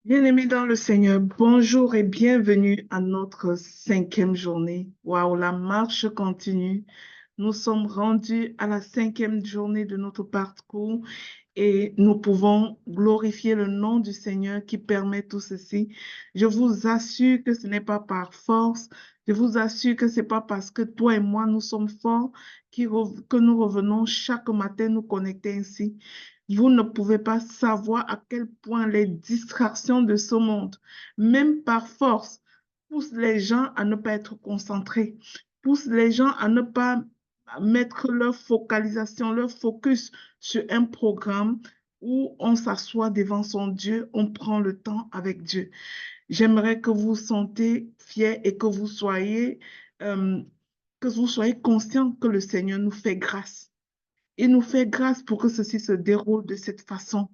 Bien-aimés dans le Seigneur, bonjour et bienvenue à notre cinquième journée. Waouh, la marche continue. Nous sommes rendus à la cinquième journée de notre parcours et nous pouvons glorifier le nom du Seigneur qui permet tout ceci. Je vous assure que ce n'est pas par force. Je vous assure que ce n'est pas parce que toi et moi nous sommes forts que nous revenons chaque matin nous connecter ainsi. Vous ne pouvez pas savoir à quel point les distractions de ce monde, même par force, poussent les gens à ne pas être concentrés, poussent les gens à ne pas mettre leur focalisation, leur focus sur un programme où on s'assoit devant son Dieu, on prend le temps avec Dieu. J'aimerais que vous vous sentez fiers et euh, que vous soyez conscients que le Seigneur nous fait grâce. Il nous fait grâce pour que ceci se déroule de cette façon.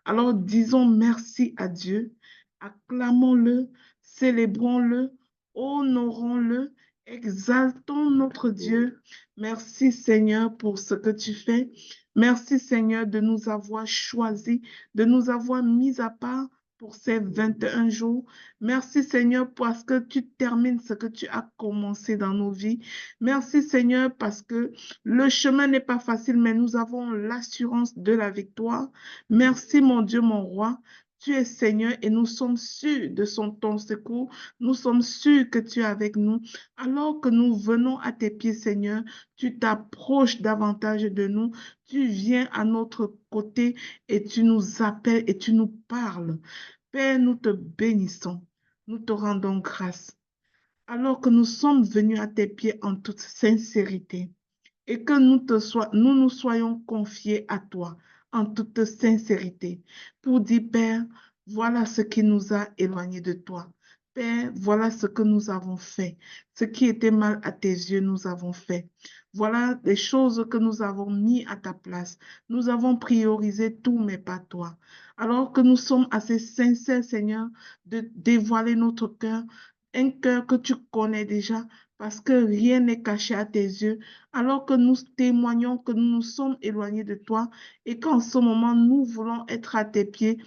Alors disons merci à Dieu, acclamons-le, célébrons-le, honorons-le, exaltons notre Dieu. Merci Seigneur pour ce que tu fais. Merci Seigneur de nous avoir choisis, de nous avoir mis à part pour ces 21 jours. Merci Seigneur parce que tu termines ce que tu as commencé dans nos vies. Merci Seigneur parce que le chemin n'est pas facile, mais nous avons l'assurance de la victoire. Merci, mon Dieu, mon roi. Tu es Seigneur et nous sommes sûrs de ton secours. Nous sommes sûrs que tu es avec nous. Alors que nous venons à tes pieds, Seigneur, tu t'approches davantage de nous. Tu viens à notre côté et tu nous appelles et tu nous parles. Père, nous te bénissons. Nous te rendons grâce. Alors que nous sommes venus à tes pieds en toute sincérité et que nous nous soyons confiés à toi en toute sincérité pour dire, Père, voilà ce qui nous a éloignés de toi. Père, voilà ce que nous avons fait. Ce qui était mal à tes yeux, nous avons fait. Voilà les choses que nous avons mis à ta place. Nous avons priorisé tout, mais pas toi. Alors que nous sommes assez sincères, Seigneur, de dévoiler notre cœur, un cœur que tu connais déjà, parce que rien n'est caché à tes yeux alors que nous témoignons que nous nous sommes éloignés de toi et qu'en ce moment, nous voulons être à tes pieds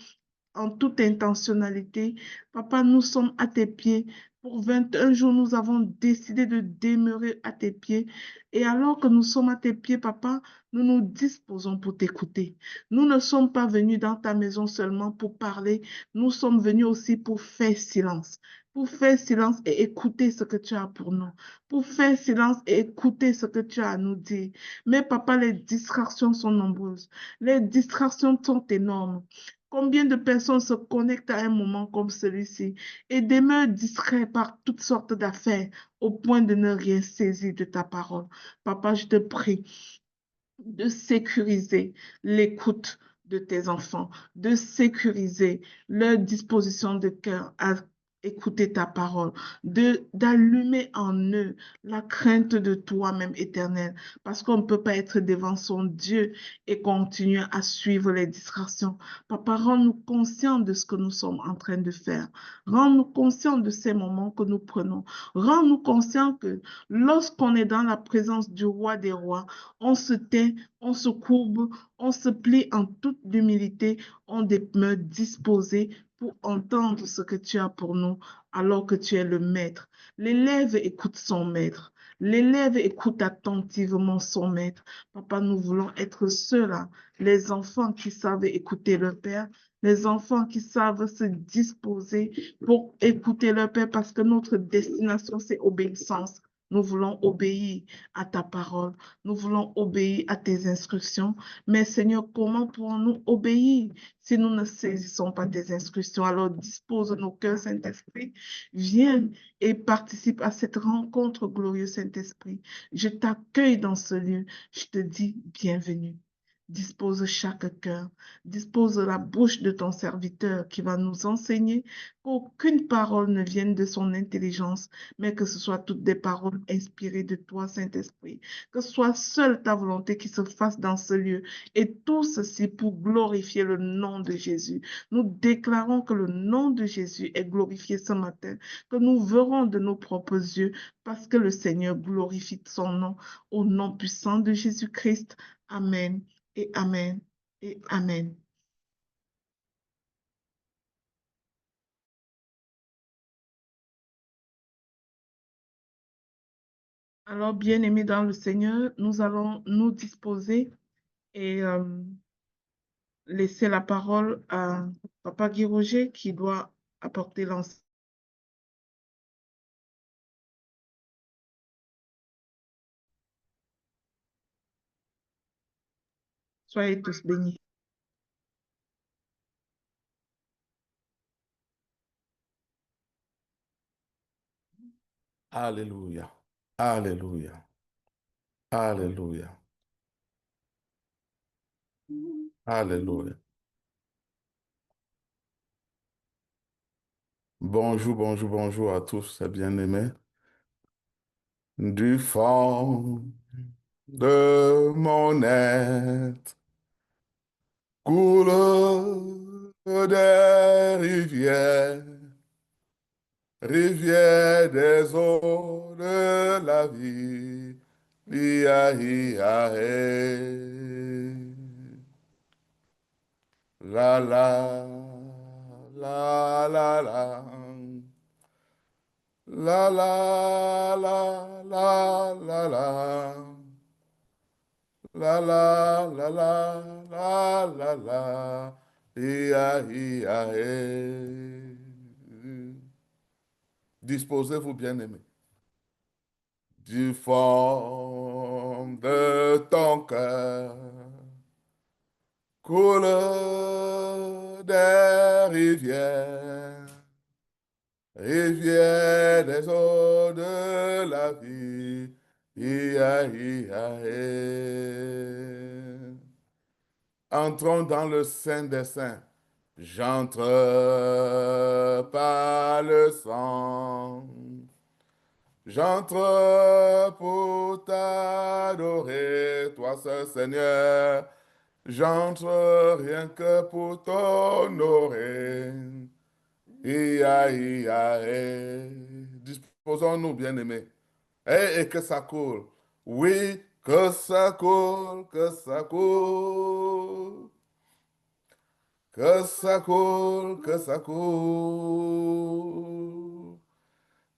en toute intentionnalité. Papa, nous sommes à tes pieds. Pour 21 jours, nous avons décidé de demeurer à tes pieds. Et alors que nous sommes à tes pieds, papa, nous nous disposons pour t'écouter. Nous ne sommes pas venus dans ta maison seulement pour parler, nous sommes venus aussi pour faire silence. Pour faire silence et écouter ce que tu as pour nous. Pour faire silence et écouter ce que tu as à nous dire. Mais papa, les distractions sont nombreuses. Les distractions sont énormes. Combien de personnes se connectent à un moment comme celui-ci et demeurent distraits par toutes sortes d'affaires au point de ne rien saisir de ta parole. Papa, je te prie de sécuriser l'écoute de tes enfants, de sécuriser leur disposition de cœur à écouter ta parole, d'allumer en eux la crainte de toi-même éternel, parce qu'on ne peut pas être devant son Dieu et continuer à suivre les distractions. Papa, rends-nous conscients de ce que nous sommes en train de faire. Rends-nous conscients de ces moments que nous prenons. Rends-nous conscients que lorsqu'on est dans la présence du roi des rois, on se tait, on se courbe, on se plie en toute humilité, on demeure disposé pour entendre ce que tu as pour nous alors que tu es le maître. L'élève écoute son maître. L'élève écoute attentivement son maître. Papa, nous voulons être ceux-là, les enfants qui savent écouter leur père, les enfants qui savent se disposer pour écouter leur père parce que notre destination, c'est obéissance. Nous voulons obéir à ta parole. Nous voulons obéir à tes instructions. Mais Seigneur, comment pourrons-nous obéir si nous ne saisissons pas tes instructions? Alors dispose nos cœurs, Saint-Esprit. Viens et participe à cette rencontre glorieuse, Saint-Esprit. Je t'accueille dans ce lieu. Je te dis bienvenue. Dispose chaque cœur, dispose la bouche de ton serviteur qui va nous enseigner qu'aucune parole ne vienne de son intelligence, mais que ce soit toutes des paroles inspirées de toi, Saint-Esprit. Que ce soit seule ta volonté qui se fasse dans ce lieu. Et tout ceci pour glorifier le nom de Jésus. Nous déclarons que le nom de Jésus est glorifié ce matin, que nous verrons de nos propres yeux parce que le Seigneur glorifie son nom au nom puissant de Jésus-Christ. Amen et Amen et Amen. Alors, bien-aimés dans le Seigneur, nous allons nous disposer et laisser la parole à Papa Guy Roger qui doit apporter l'enseignement. Soyez tous bénis. Alléluia. Alléluia. Alléluia. Alléluia. Bonjour, bonjour, bonjour à tous, ces bien-aimés. Du fond de mon être coule des rivières, rivières des eaux de la vie. Ia, ia, eh. La, la, la, la, la. La la la la la la. La la la la la la la. Ia, ia, eh. Disposez-vous, bien-aimés, du fond de ton cœur. Coule des rivières, rivière des eaux de la vie. Ia, ia, eh. Entrons dans le Saint des Saints. J'entre par le sang. J'entre pour t'adorer, toi seul Seigneur. J'entre rien que pour t'honorer. Ia, ia, eh. Disposons-nous, bien-aimés. Et que ça coule. Oui, que ça coule, que ça coule. Que ça coule, que ça coule.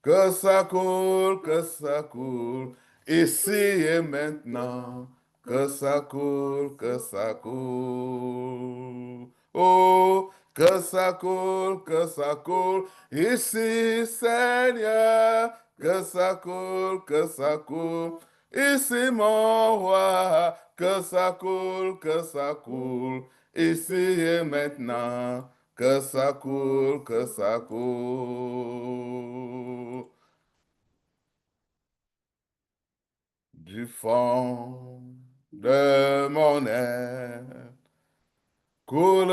Que ça coule, que ça coule. Ici et maintenant. Que ça coule, que ça coule. Oh, que ça coule. Ici, Seigneur. Que ça coule, que ça coule. Ici, mon roi. Que ça coule, que ça coule. Ici et maintenant. Que ça coule, que ça coule. Du fond de mon être coule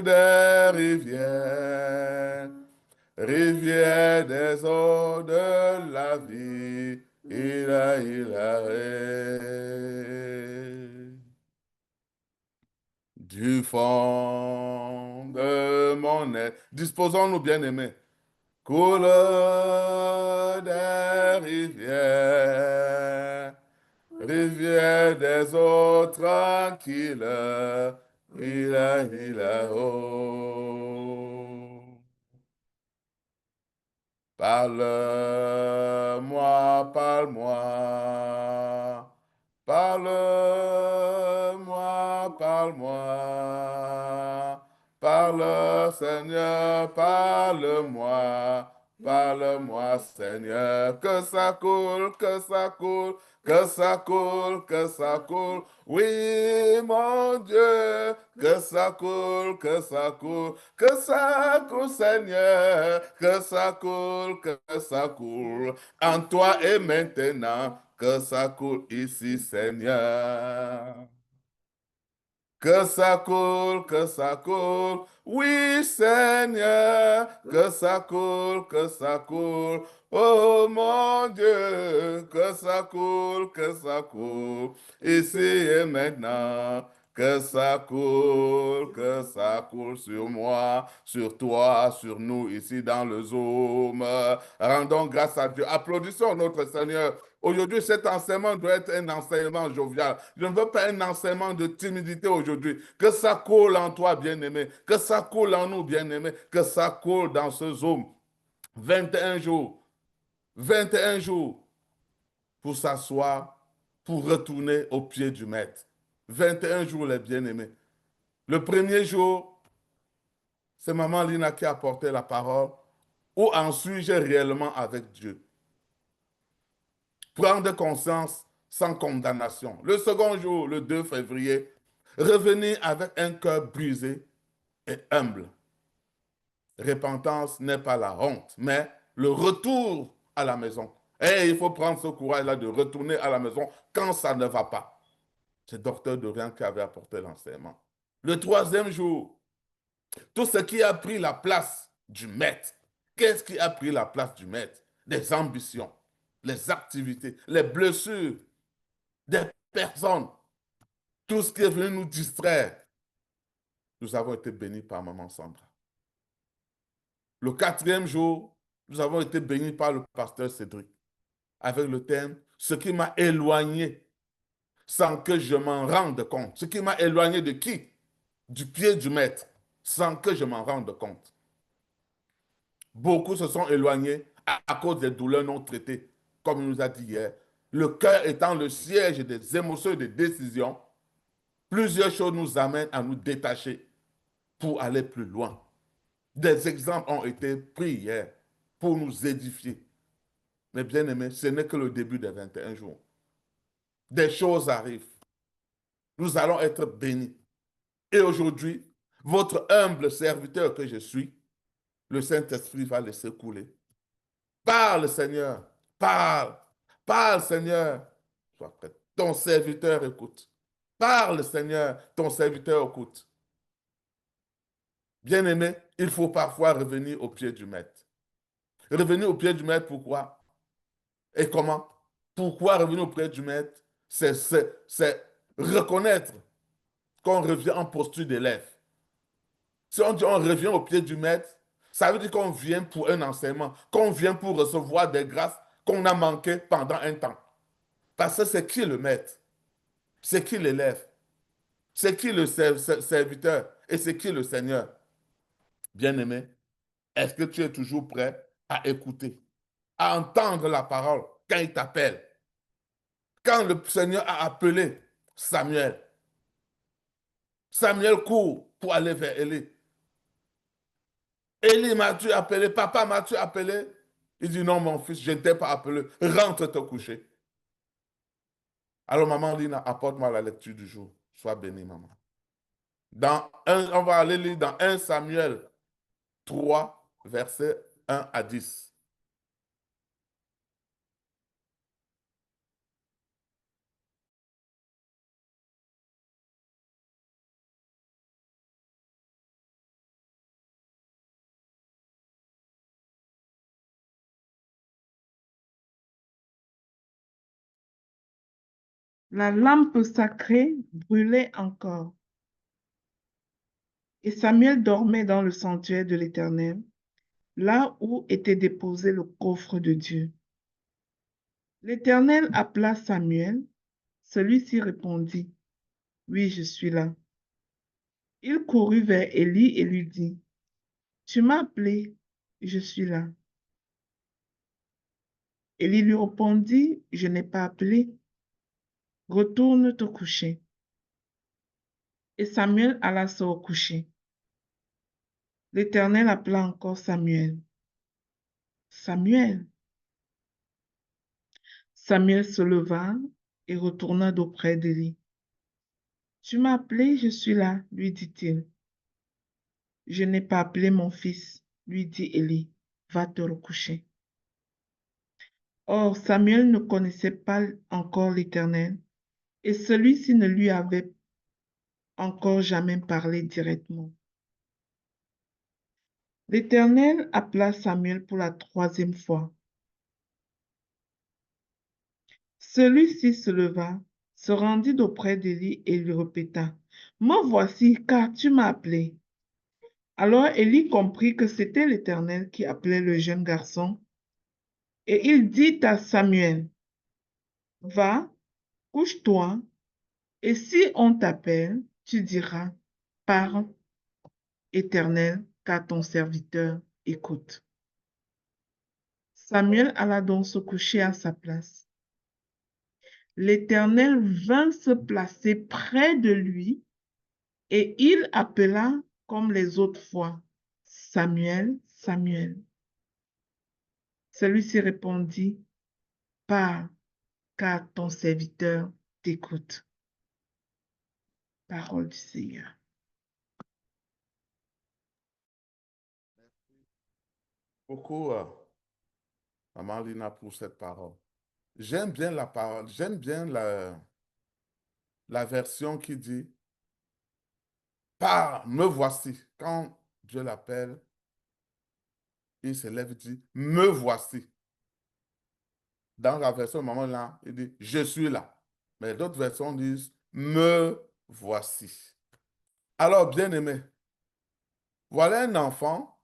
des rivières, rivières des eaux de la vie. Il a, du fond de mon être. Disposons-nous, bien-aimés. Coule des rivières, rivières des eaux tranquilles. Il a, oh. Parle-moi, parle-moi. Parle-moi, parle-moi. Parle, Seigneur, parle-moi. Parle-moi, Seigneur. Que ça coule, que ça coule, que ça coule, que ça coule. Oui, mon Dieu, que ça coule, que ça coule. Que ça coule, Seigneur, que ça coule, que ça coule. En toi et maintenant, que ça coule ici, Seigneur. Que ça coule, que ça coule. Oui, Seigneur, que ça coule, que ça coule. Oh mon Dieu, que ça coule, que ça coule. Ici et maintenant, que ça coule sur moi, sur toi, sur nous, ici dans le Zoom. Rendons grâce à Dieu. Applaudissons notre Seigneur. Aujourd'hui, cet enseignement doit être un enseignement jovial. Je ne veux pas un enseignement de timidité aujourd'hui. Que ça coule en toi, bien-aimé. Que ça coule en nous, bien-aimé. Que ça coule dans ce Zoom. 21 jours. 21 jours. pour s'asseoir, pour retourner au pied du maître. 21 jours, les bien-aimés. Le premier jour, c'est maman Lina qui a apporté la parole. Où en suis-je réellement avec Dieu? Prendre conscience sans condamnation. Le second jour, le 2 février, revenir avec un cœur brisé et humble. Repentance n'est pas la honte, mais le retour à la maison. Et il faut prendre ce courage-là de retourner à la maison quand ça ne va pas. C'est docteur Dorian qui avait apporté l'enseignement. Le troisième jour, tout ce qui a pris la place du maître. Qu'est-ce qui a pris la place du maître? Des ambitions, les activités, les blessures des personnes, tout ce qui est venu nous distraire. Nous avons été bénis par Maman Sandra. Le quatrième jour, nous avons été bénis par le pasteur Cédric avec le thème « Ce qui m'a éloigné sans que je m'en rende compte ». Ce qui m'a éloigné de qui? Du pied du maître, sans que je m'en rende compte. Beaucoup se sont éloignés à cause des douleurs non traitées, comme il nous a dit hier. Le cœur étant le siège des émotions et des décisions, plusieurs choses nous amènent à nous détacher pour aller plus loin. Des exemples ont été pris hier pour nous édifier. Mais bien aimés, ce n'est que le début des 21 jours. Des choses arrivent. Nous allons être bénis. Et aujourd'hui, votre humble serviteur que je suis, le Saint-Esprit va laisser couler. Parle, Seigneur. Parle. Parle, Seigneur. Sois prêt. Ton serviteur écoute. Parle, Seigneur. Ton serviteur écoute. Bien-aimé, il faut parfois revenir au pied du maître. Revenir au pied du maître, pourquoi? Et comment? Pourquoi revenir au pied du maître? C'est reconnaître qu'on revient en posture d'élève. Si on dit on revient au pied du maître, ça veut dire qu'on vient pour un enseignement, qu'on vient pour recevoir des grâces qu'on a manquées pendant un temps. Parce que c'est qui le maître? C'est qui l'élève? C'est qui le serviteur? Et c'est qui le Seigneur? Bien-aimé, est-ce que tu es toujours prêt à écouter, à entendre la parole quand il t'appelle? Quand le Seigneur a appelé Samuel, Samuel court pour aller vers Élie. Élie, m'as-tu appelé? Papa, m'as-tu appelé? Il dit, non, mon fils, je ne t'ai pas appelé. Rentre te coucher. Alors, maman Lina, apporte-moi la lecture du jour. Sois bénie, maman. On va aller lire dans 1 Samuel 3, versets 1 à 10. La lampe sacrée brûlait encore. Et Samuel dormait dans le sanctuaire de l'Éternel, là où était déposé le coffre de Dieu. L'Éternel appela Samuel. Celui-ci répondit, « Oui, je suis là. » Il courut vers Élie et lui dit, « Tu m'as appelé, je suis là. » Élie lui répondit, « Je n'ai pas appelé. Retourne te coucher. » Et Samuel alla se recoucher. L'Éternel appela encore Samuel. Samuel. Samuel se leva et retourna d'auprès d'Élie. « Tu m'as appelé, je suis là, lui dit-il. « Je n'ai pas appelé mon fils, lui dit Élie. Va te recoucher. » Or, Samuel ne connaissait pas encore l'Éternel, et celui-ci ne lui avait encore jamais parlé directement. L'Éternel appela Samuel pour la troisième fois. Celui-ci se leva, se rendit auprès d'Élie et lui répéta, « Me voici, car tu m'as appelé. » Alors Élie comprit que c'était l'Éternel qui appelait le jeune garçon, et il dit à Samuel, « Va, couche-toi, et si on t'appelle, tu diras, parle, Éternel, car ton serviteur écoute. » Samuel alla donc se coucher à sa place. l'Éternel vint se placer près de lui et il appela comme les autres fois, Samuel, Samuel. Celui-ci répondit, parle, car ton serviteur t'écoute. Parole du Seigneur. Beaucoup, Maman Lina, pour cette parole. J'aime bien la parole, j'aime bien la version qui dit, par, me voici. Quand Dieu l'appelle, il se lève et dit, me voici. Dans la version de Maman Lina, il dit, je suis là. Mais d'autres versions disent, me voici. Alors, bien aimé, voilà un enfant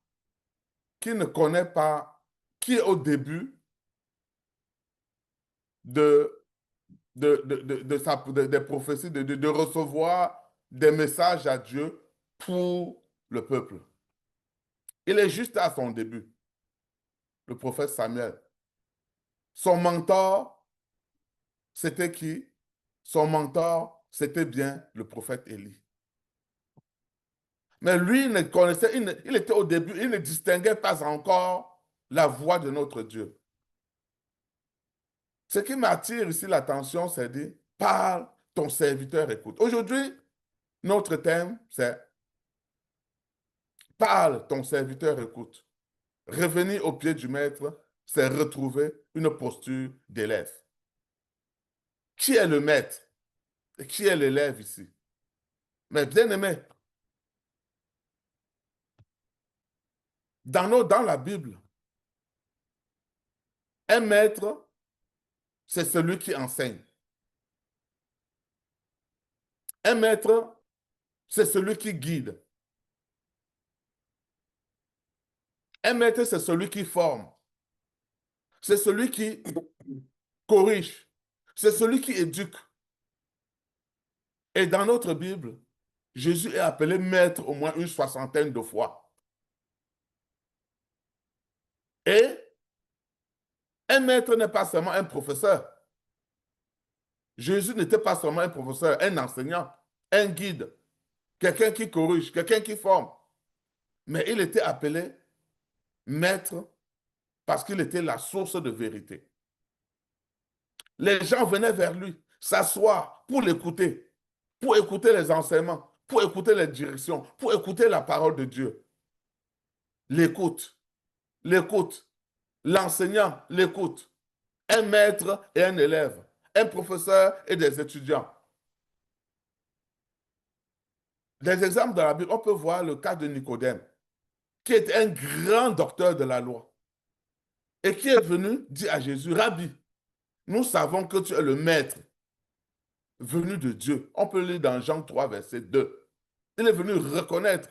qui ne connaît pas, qui est au début des prophéties, de recevoir des messages à Dieu pour le peuple. Il est juste à son début, le prophète Samuel. Son mentor, c'était qui? Son mentor, c'était bien le prophète Élie. Mais lui, il ne connaissait, il était au début, il ne distinguait pas encore la voix de notre Dieu. Ce qui m'attire ici l'attention, c'est dit, parle, ton serviteur écoute. Aujourd'hui, notre thème, c'est parle, ton serviteur écoute. Revenir au pied du maître, c'est retrouver une posture d'élève. Qui est le maître et qui est l'élève ici? Mais bien aimé, dans la Bible, un maître, c'est celui qui enseigne. Un maître, c'est celui qui guide. Un maître, c'est celui qui forme. C'est celui qui corrige. C'est celui qui éduque. Et dans notre Bible, Jésus est appelé maître au moins une soixantaine de fois. Et un maître n'est pas seulement un professeur. Jésus n'était pas seulement un professeur, un enseignant, un guide, quelqu'un qui corrige, quelqu'un qui forme. Mais il était appelé maître parce qu'il était la source de vérité. Les gens venaient vers lui, s'asseoir pour l'écouter, pour écouter les enseignements, pour écouter les directions, pour écouter la parole de Dieu. L'écoute, l'écoute, l'enseignant, l'écoute. Un maître et un élève, un professeur et des étudiants. Des exemples dans la Bible, on peut voir le cas de Nicodème, qui est un grand docteur de la loi et qui est venu dire à Jésus, Rabbi, nous savons que tu es le maître venu de Dieu. On peut lire dans Jean 3, verset 2. Il est venu reconnaître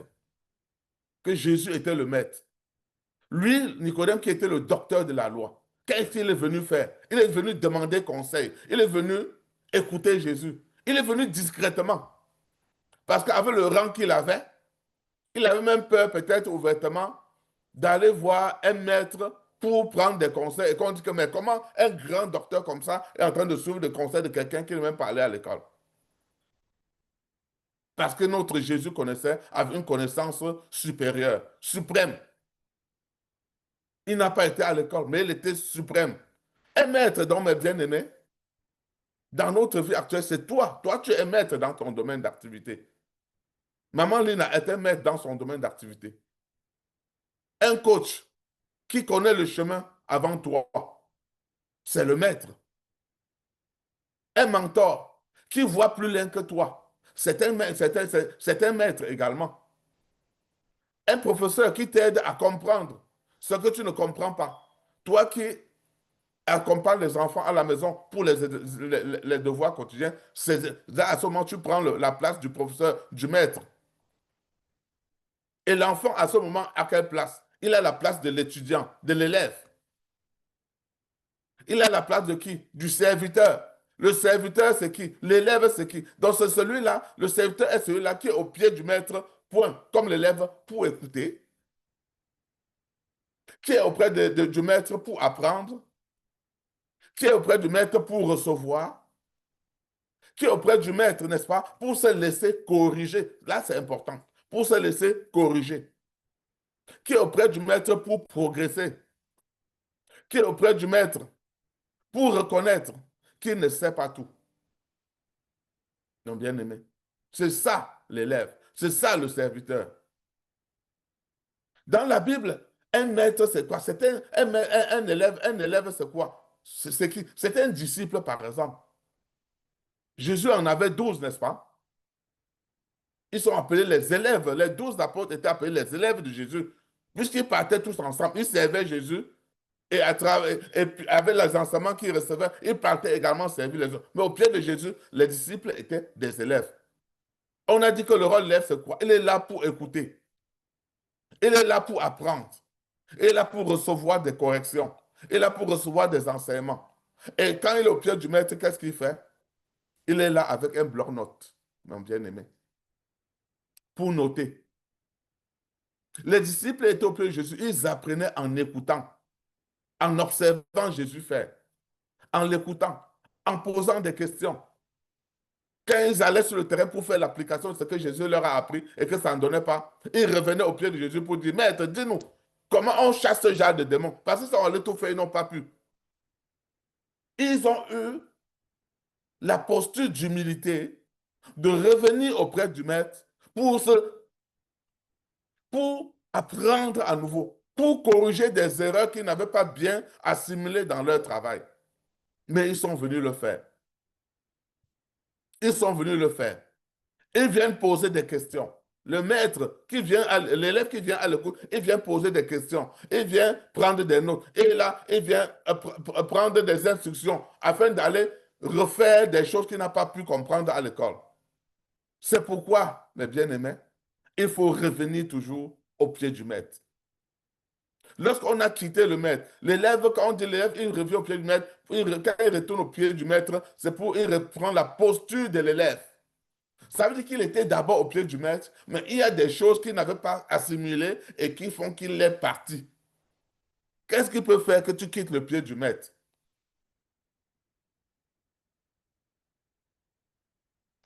que Jésus était le maître. Lui, Nicodème, qui était le docteur de la loi, qu'est-ce qu'il est venu faire? Il est venu demander conseil. Il est venu écouter Jésus. Il est venu discrètement. Parce qu'avec le rang qu'il avait, il avait même peur, peut-être ouvertement, d'aller voir un maître pour prendre des conseils. Et qu'on dit que, mais comment un grand docteur comme ça est en train de suivre des conseils de quelqu'un qui n'est même pas allé à l'école? Parce que notre Jésus avait une connaissance supérieure, suprême. Il n'a pas été à l'école, mais il était suprême. Un maître, donc, mes bien-aimés, dans notre vie actuelle, c'est toi. Toi, tu es maître dans ton domaine d'activité. Maman Lina était maître dans son domaine d'activité. Un coach qui connaît le chemin avant toi, c'est le maître. Un mentor qui voit plus loin que toi, c'est un maître également. Un professeur qui t'aide à comprendre ce que tu ne comprends pas. Toi qui accompagnes les enfants à la maison pour les devoirs quotidiens, à ce moment, tu prends la place du professeur, du maître. Et l'enfant, à ce moment, à quelle place? Il a la place de l'étudiant, de l'élève. Il a la place de qui? Du serviteur. Le serviteur, c'est qui? L'élève, c'est qui? Donc, c'est celui-là, le serviteur est celui-là qui est au pied du maître, point, comme l'élève, pour écouter, qui est auprès du maître pour apprendre, qui est auprès du maître pour recevoir, qui est auprès du maître, n'est-ce pas, pour se laisser corriger. Là, c'est important. Pour se laisser corriger. Qui est auprès du maître pour progresser. Qui est auprès du maître pour reconnaître qu'il ne sait pas tout. Donc, bien aimé, c'est ça l'élève. C'est ça le serviteur. Dans la Bible, un maître, c'est quoi? C'est un élève, c'est quoi? C'est qui? C'est un disciple, par exemple. Jésus en avait 12, n'est-ce pas? Ils sont appelés les élèves. Les 12 apôtres étaient appelés les élèves de Jésus. Puisqu'ils partaient tous ensemble, ils servaient Jésus et, et puis avec les enseignements qu'ils recevaient, ils partaient également servir les autres. Mais au pied de Jésus, les disciples étaient des élèves. On a dit que le rôle de l'élève, c'est quoi? Il est là pour écouter. Il est là pour apprendre. Il est là pour recevoir des corrections. Il est là pour recevoir des enseignements. Et quand il est au pied du maître, qu'est-ce qu'il fait? Il est là avec un bloc-notes, mon bien-aimé, pour noter. Les disciples étaient au pied de Jésus, ils apprenaient en écoutant, en observant Jésus faire, en l'écoutant, en posant des questions. Quand ils allaient sur le terrain pour faire l'application de ce que Jésus leur a appris et que ça ne donnait pas, ils revenaient au pied de Jésus pour dire, Maître, dis-nous, comment on chasse ce genre de démons? Parce que ça, on allait tout faire, ils n'ont pas pu. Ils ont eu la posture d'humilité de revenir auprès du Maître pour apprendre à nouveau, pour corriger des erreurs qu'ils n'avaient pas bien assimilées dans leur travail. Mais ils sont venus le faire. Ils sont venus le faire. Ils viennent poser des questions. Le maître qui vient, l'élève qui vient à l'écoute, il vient poser des questions. Il vient prendre des notes. Et là, il vient prendre des instructions afin d'aller refaire des choses qu'il n'a pas pu comprendre à l'école. C'est pourquoi, mes bien-aimés, il faut revenir toujours au pied du maître. Lorsqu'on a quitté le maître, l'élève, quand on dit l'élève, il revient au pied du maître. Quand il retourne au pied du maître, c'est pour il reprend la posture de l'élève. Ça veut dire qu'il était d'abord au pied du maître, mais il y a des choses qu'il n'avait pas assimilées et qui font qu'il est parti. Qu'est-ce qui peut faire que tu quittes le pied du maître?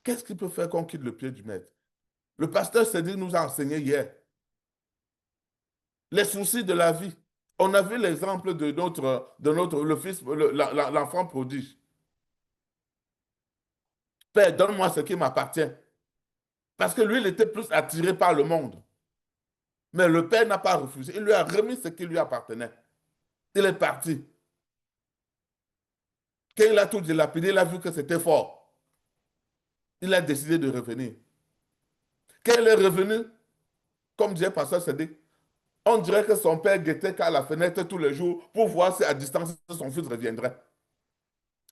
Qu'est-ce qui peut faire qu'on quitte le pied du maître? Le pasteur Cédric nous a enseigné hier. Les soucis de la vie. On a vu l'exemple de le fils, l'enfant prodige. Père, donne-moi ce qui m'appartient. Parce que lui, il était plus attiré par le monde. Mais le père n'a pas refusé. Il lui a remis ce qui lui appartenait. Il est parti. Quand il a tout dilapidé, il a vu que c'était fort. Il a décidé de revenir. Quand il est revenu, comme disait Pasteur Cédric, on dirait que son père guettait qu'à la fenêtre tous les jours pour voir si à distance son fils reviendrait.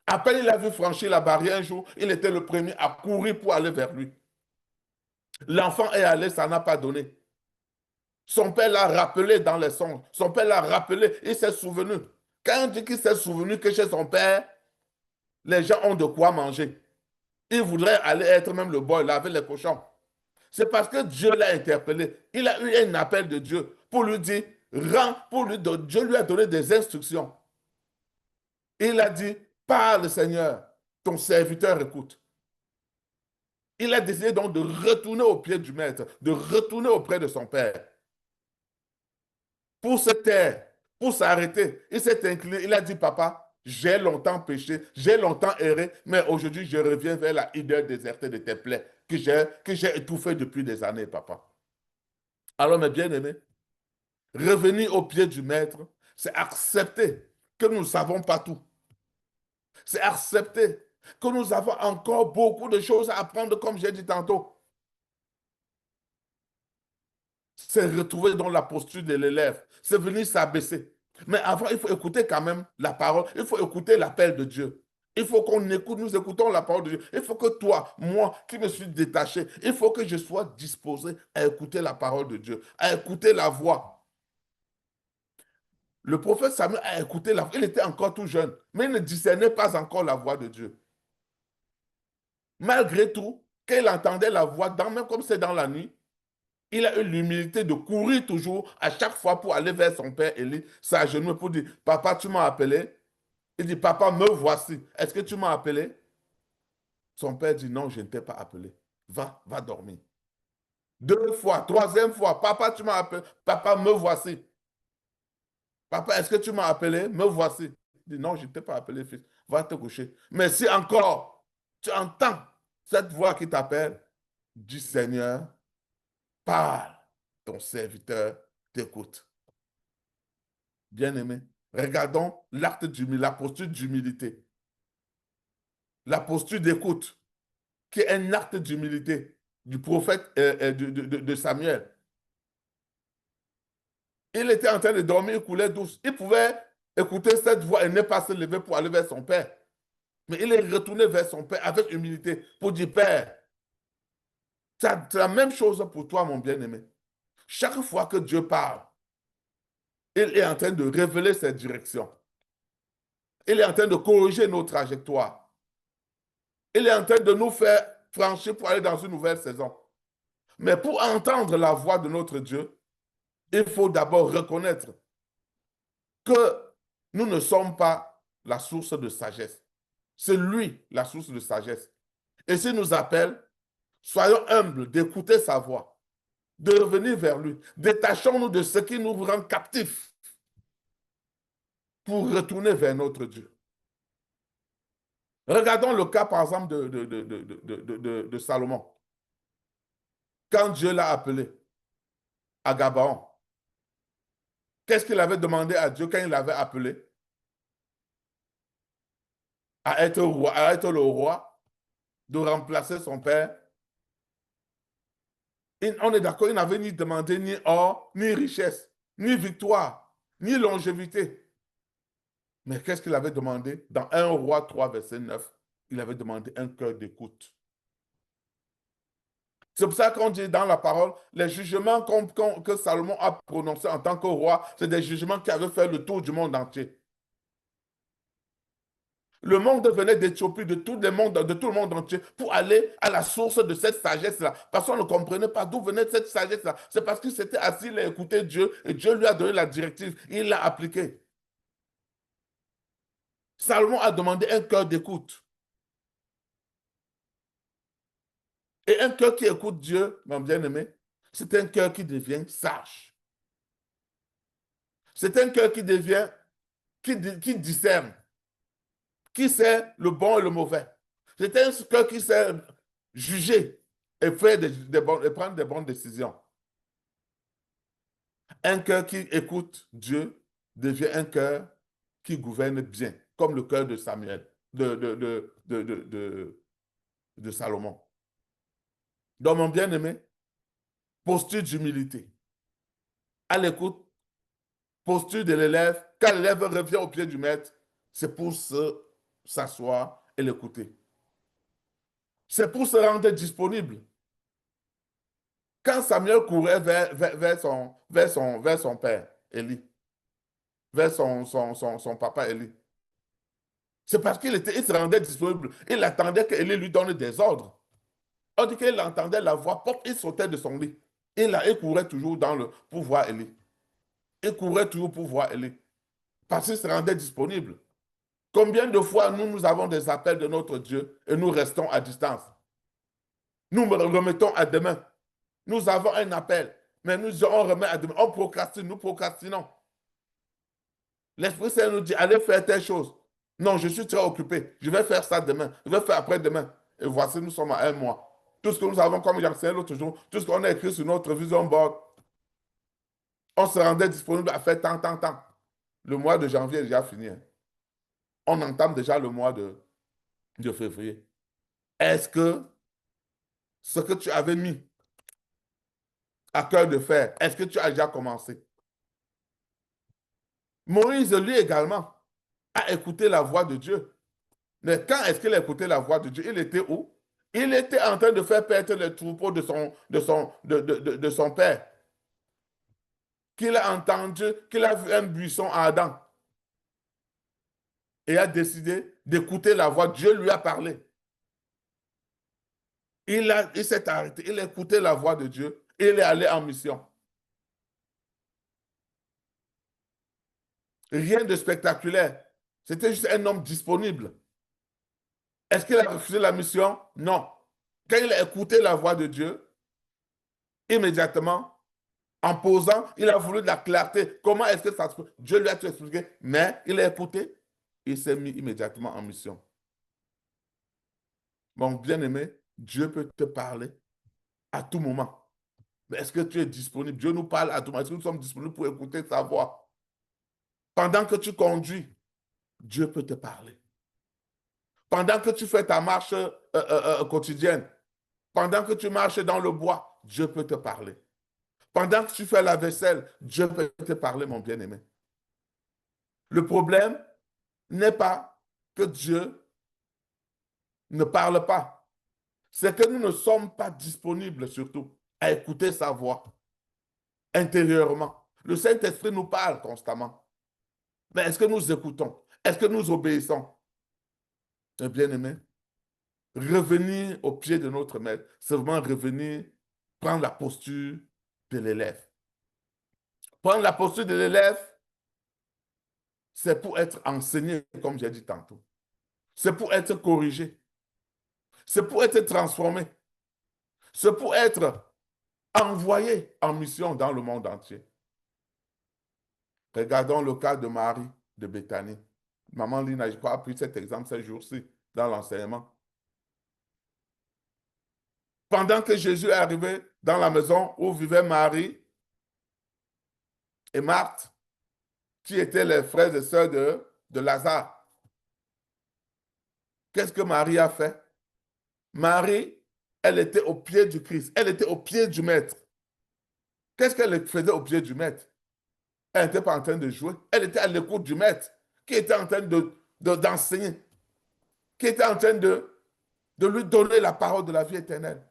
À peine il a vu franchir la barrière un jour, il était le premier à courir pour aller vers lui. L'enfant est allé, ça n'a pas donné. Son père l'a rappelé dans les songes. Son père l'a rappelé, il s'est souvenu. Quand on dit qu'il s'est souvenu que chez son père, les gens ont de quoi manger. Il voudrait aller être même le boy, laver les cochons. C'est parce que Dieu l'a interpellé. Il a eu un appel de Dieu pour lui dire, Dieu lui a donné des instructions. Il a dit, parle Seigneur, ton serviteur écoute. Il a décidé donc de retourner au pied du maître, de retourner auprès de son père. Pour se taire, pour s'arrêter, il s'est incliné, il a dit, papa, j'ai longtemps péché, j'ai longtemps erré, mais aujourd'hui je reviens vers la hideur désertée de tes plaies que j'ai étouffée depuis des années, papa. Alors, mes bien-aimés, revenir au pied du maître, c'est accepter que nous ne savons pas tout. C'est accepter que nous avons encore beaucoup de choses à apprendre, comme j'ai dit tantôt. C'est retrouver dans la posture de l'élève. C'est venir s'abaisser. Mais avant, il faut écouter quand même la parole. Il faut écouter l'appel de Dieu. Il faut qu'on écoute, nous écoutons la parole de Dieu. Il faut que toi, moi, qui me suis détaché, il faut que je sois disposé à écouter la parole de Dieu, à écouter la voix. Le prophète Samuel a écouté la voix. Il était encore tout jeune, mais il ne discernait pas encore la voix de Dieu. Malgré tout, quand il entendait la voix, même comme c'est dans la nuit, il a eu l'humilité de courir toujours à chaque fois pour aller vers son père Élie, s'agenouiller pour dire, papa, tu m'as appelé. Il dit, papa, me voici. Est-ce que tu m'as appelé? Son père dit, non, je ne t'ai pas appelé. Va dormir. 2 fois, 3e fois, papa, tu m'as appelé. Papa, me voici. Papa, est-ce que tu m'as appelé? Me voici. Il dit, non, je ne t'ai pas appelé, fils. Va te coucher. Mais si encore tu entends cette voix qui t'appelle, dis, Seigneur, parle. Ton serviteur t'écoute. Bien-aimé, regardons l'acte d'humilité, la posture d'humilité, la posture d'écoute, qui est un acte d'humilité du prophète de Samuel. Il était en train de dormir, il coulait douce. Il pouvait écouter cette voix et ne pas se lever pour aller vers son père. Mais il est retourné vers son père avec humilité pour dire, Père, c'est la même chose pour toi, mon bien-aimé. Chaque fois que Dieu parle, il est en train de révéler ses directions. Il est en train de corriger nos trajectoires. Il est en train de nous faire franchir pour aller dans une nouvelle saison. Mais pour entendre la voix de notre Dieu, il faut d'abord reconnaître que nous ne sommes pas la source de sagesse. C'est lui la source de sagesse. Et s'il nous appelle, soyons humbles d'écouter sa voix, de revenir vers lui. Détachons-nous de ce qui nous rend captifs pour retourner vers notre Dieu. Regardons le cas, par exemple, de Salomon. Quand Dieu l'a appelé à Gabaon, qu'est-ce qu'il avait demandé à Dieu quand il l'avait appelé? À être roi, à être le roi, de remplacer son père. On est d'accord, il n'avait ni demandé ni or, ni richesse, ni victoire, ni longévité. Mais qu'est-ce qu'il avait demandé? Dans 1 Roi 3, verset 9, il avait demandé un cœur d'écoute. C'est pour ça qu'on dit dans la parole, les jugements que Salomon a prononcés en tant que roi, c'est des jugements qui avaient fait le tour du monde entier. Le monde venait d'Éthiopie, de tout le monde entier, pour aller à la source de cette sagesse-là. Parce qu'on ne comprenait pas d'où venait cette sagesse-là. C'est parce qu'il s'était assis, il a écouté Dieu, et Dieu lui a donné la directive. Il l'a appliquée. Salomon a demandé un cœur d'écoute. Et un cœur qui écoute Dieu, mon bien-aimé, c'est un cœur qui devient sage. C'est un cœur qui devient, qui discerne, qui sait le bon et le mauvais. C'est un cœur qui sait juger et, faire et prendre des bonnes décisions. Un cœur qui écoute Dieu devient un cœur qui gouverne bien, comme le cœur de Samuel, de Salomon. Donc, mon bien-aimé, posture d'humilité. À l'écoute, posture de l'élève. Quand l'élève revient au pied du maître, c'est pour s'asseoir et l'écouter. C'est pour se rendre disponible. Quand Samuel courait vers son père, Élie, vers son papa Élie, c'est parce qu'il se rendait disponible. Il attendait qu'Élie lui donne des ordres. On dit qu'il entendait la voix, pop, il sautait de son lit. Il courait toujours pour voir Élie. Il courait toujours pour voir Élie. Parce qu'il se rendait disponible. Combien de fois nous avons des appels de notre Dieu et nous restons à distance? Nous me remettons à demain. Nous avons un appel, mais on remet à demain. On procrastine, nous procrastinons. L'Esprit Saint nous dit, allez faire telle chose. Non, je suis très occupé. Je vais faire ça demain. Je vais faire après-demain. Et voici, nous sommes à 1 mois. Tout ce que nous avons, comme il y a enseigné l'autre jour, tout ce qu'on a écrit sur notre vision board, on se rendait disponible à faire tant. Le mois de janvier est déjà fini. Hein. On entame déjà le mois de février. Est-ce que ce que tu avais mis à cœur de faire, est-ce que tu as déjà commencé? Moïse, lui également, a écouté la voix de Dieu. Mais quand est-ce qu'il a écouté la voix de Dieu? Il était où? Il était en train de faire perdre les troupeaux de son père. Qu'il a entendu, qu'il a vu un buisson ardent. Et a décidé d'écouter la voix. Dieu lui a parlé. Il s'est arrêté, il a écouté la voix de Dieu et il est allé en mission. Rien de spectaculaire. C'était juste un homme disponible. Est-ce qu'il a refusé la mission? Non. Quand il a écouté la voix de Dieu, immédiatement, en posant, il a voulu de la clarté. Comment est-ce que ça se peut? Dieu lui a tout expliqué, mais il a écouté. Il s'est mis immédiatement en mission. Mon bien-aimé, Dieu peut te parler à tout moment. Mais est-ce que tu es disponible? Dieu nous parle à tout moment. Est-ce que nous sommes disponibles pour écouter sa voix? Pendant que tu conduis, Dieu peut te parler. Pendant que tu fais ta marche quotidienne, pendant que tu marches dans le bois, Dieu peut te parler. Pendant que tu fais la vaisselle, Dieu peut te parler, mon bien-aimé. Le problème n'est pas que Dieu ne parle pas. C'est que nous ne sommes pas disponibles, surtout, à écouter sa voix intérieurement. Le Saint-Esprit nous parle constamment. Mais est-ce que nous écoutons? Est-ce que nous obéissons? Bien-aimé, revenir au pied de notre maître, c'est vraiment revenir, prendre la posture de l'élève. Prendre la posture de l'élève, c'est pour être enseigné, comme j'ai dit tantôt. C'est pour être corrigé. C'est pour être transformé. C'est pour être envoyé en mission dans le monde entier. Regardons le cas de Marie de Béthanie. Maman Lina, je crois, a pris cet exemple ces jours-ci dans l'enseignement. Pendant que Jésus est arrivé dans la maison où vivaient Marie et Marthe, qui étaient les frères et sœurs de Lazare, qu'est-ce que Marie a fait? Marie, elle était au pied du Christ, elle était au pied du Maître. Qu'est-ce qu'elle faisait au pied du Maître? Elle n'était pas en train de jouer, elle était à l'écoute du Maître, qui était en train d'enseigner, qui était en train de lui donner la parole de la vie éternelle.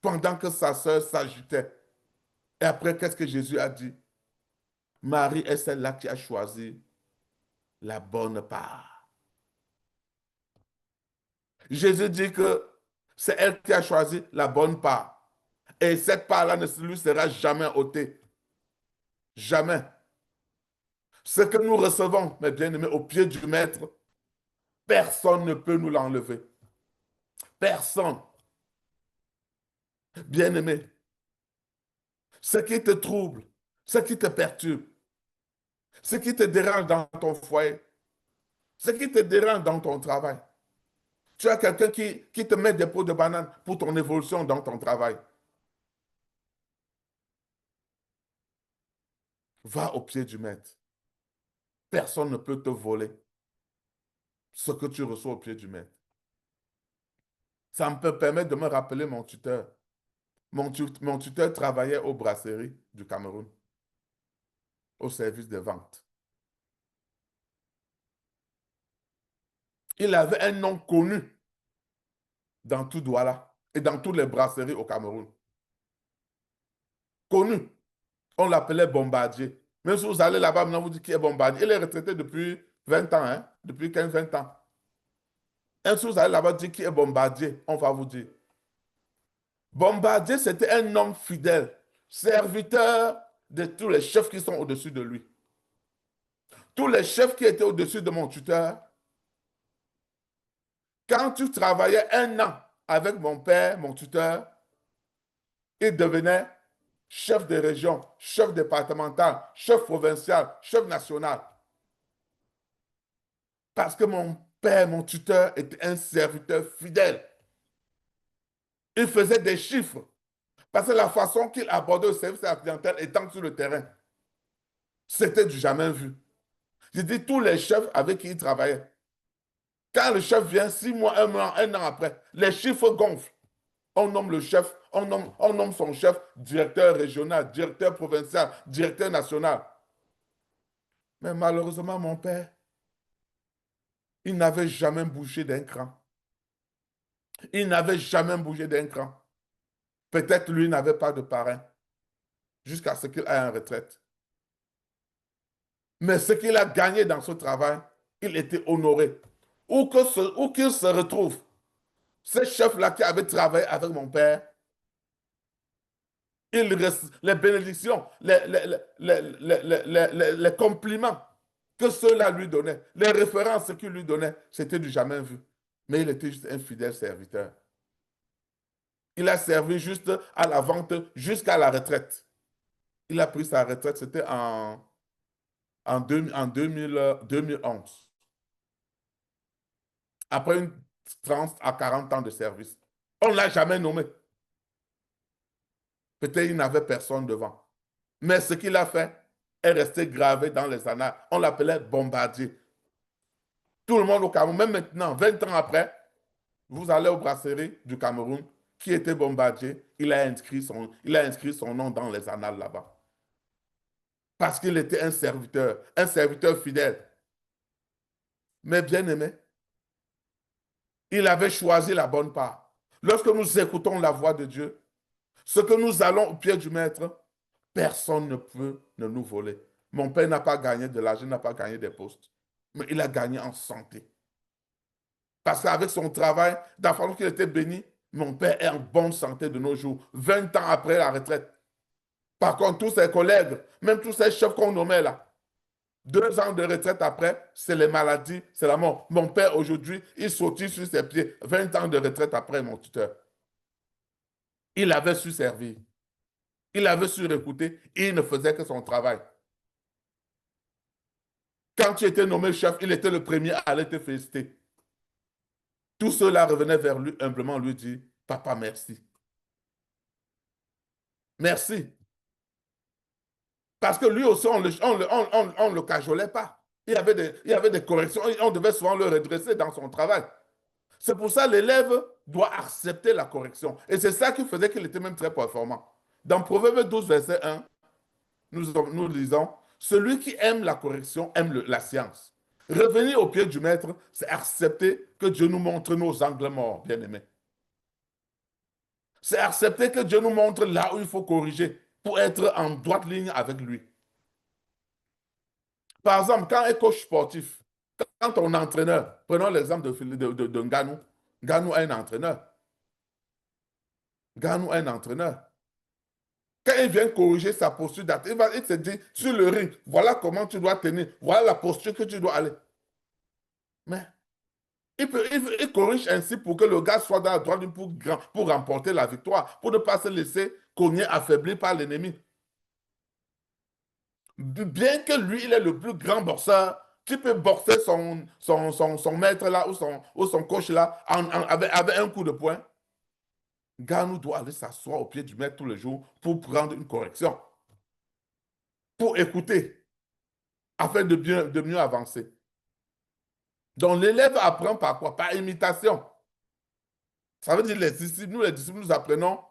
Pendant que sa sœur s'agitait. Et après, qu'est-ce que Jésus a dit? Marie est celle-là qui a choisi la bonne part. Jésus dit que c'est elle qui a choisi la bonne part. Et cette part-là ne lui sera jamais ôtée. Jamais. Ce que nous recevons, mes bien-aimés, au pied du Maître, personne ne peut nous l'enlever. Personne. Bien-aimé, ce qui te trouble, ce qui te perturbe, ce qui te dérange dans ton foyer, ce qui te dérange dans ton travail. Tu as quelqu'un qui te met des pots de banane pour ton évolution dans ton travail. Va au pied du Maître. Personne ne peut te voler ce que tu reçois au pied du Maître. Ça me permet de me rappeler mon tuteur. Mon tuteur travaillait aux brasseries du Cameroun, au service des ventes. Il avait un nom connu dans tout Douala et dans toutes les brasseries au Cameroun. Connu. On l'appelait Bombardier. Même si vous allez là-bas, maintenant vous dites qui est Bombardier. Il est retraité depuis 20 ans, hein? Depuis 15-20 ans. Et si vous allez là-bas dire qui est Bombardier, on va vous dire. Bombardier, c'était un homme fidèle, serviteur de tous les chefs qui sont au-dessus de lui. Tous les chefs qui étaient au-dessus de mon tuteur, quand tu travaillais 1 an avec mon père, mon tuteur, il devenait chef de région, chef départemental, chef provincial, chef national. Parce que mon père, mon tuteur, était un serviteur fidèle. Il faisait des chiffres. Parce que la façon qu'il abordait le service à la clientèle étant sur le terrain, c'était du jamais vu. J'ai dit tous les chefs avec qui il travaillait. Quand le chef vient, 6 mois, 1 an après, les chiffres gonflent. On nomme le chef, on nomme son chef directeur régional, directeur provincial, directeur national. Mais malheureusement, mon père, il n'avait jamais bougé d'un cran. Il n'avait jamais bougé d'un cran. Peut-être lui n'avait pas de parrain jusqu'à ce qu'il aille en retraite. Mais ce qu'il a gagné dans ce travail, il était honoré. Où qu'il se retrouve, ce chef-là qui avait travaillé avec mon père, les bénédictions, les compliments que ceux-là lui donnaient, les références qu'ils lui donnaient, c'était du jamais vu. Mais il était juste un fidèle serviteur. Il a servi juste à la vente jusqu'à la retraite. Il a pris sa retraite, c'était en 2011. Après une 30 à 40 ans de service. On ne l'a jamais nommé. Peut-être il n'avait personne devant. Mais ce qu'il a fait est resté gravé dans les annales. On l'appelait Bombardier. Tout le monde au Cameroun, même maintenant, 20 ans après, vous allez aux brasseries du Cameroun, qui était Bombardier, il a inscrit son nom dans les annales là-bas. Parce qu'il était un serviteur fidèle. Mais bien aimé, il avait choisi la bonne part. Lorsque nous écoutons la voix de Dieu, ce que nous allons au pied du maître, personne ne peut nous voler. Mon père n'a pas gagné de l'argent, n'a pas gagné des postes, mais il a gagné en santé. Parce qu'avec son travail, dans la façon qu'il était béni, mon père est en bonne santé de nos jours, 20 ans après la retraite. Par contre, tous ses collègues, même tous ces chefs qu'on nommait là, 2 ans de retraite après, c'est les maladies, c'est la mort. Mon père, aujourd'hui, il sautille sur ses pieds. 20 ans de retraite après, mon tuteur. Il avait su servir. Il avait su écouter. Il ne faisait que son travail. Quand tu étais nommé chef, il était le premier à aller te féliciter. Tous ceux-là revenaient vers lui, humblement lui dire, papa, merci. Merci. Parce que lui aussi, on ne le cajolait pas. Il y avait des corrections. On devait souvent le redresser dans son travail. C'est pour ça que l'élève doit accepter la correction. Et c'est ça qui faisait qu'il était même très performant. Dans Proverbe 12, verset 1, nous lisons, celui qui aime la correction aime la science. Revenir au pied du maître, c'est accepter que Dieu nous montre nos angles morts, bien-aimés. C'est accepter que Dieu nous montre là où il faut corriger pour être en droite ligne avec lui. Par exemple, quand un coach sportif, quand ton entraîneur, prenons l'exemple de Nganou, Nganou est un entraîneur. Nganou est un entraîneur. Quand il vient corriger sa posture d'attaque, il te dit sur le ring, voilà comment tu dois tenir, voilà la posture que tu dois aller. Mais il corrige ainsi pour que le gars soit dans la droite ligne pour remporter la victoire, pour ne pas se laisser cogner, affaibli par l'ennemi. Bien que lui, il est le plus grand boxeur, tu peux boxer son maître là ou son coach là avec un coup de poing. Nganou doit aller s'asseoir au pied du maître tous les jours pour prendre une correction, pour écouter, afin de mieux avancer. Donc l'élève apprend par quoi? Par imitation. Ça veut dire les disciples, nous apprenons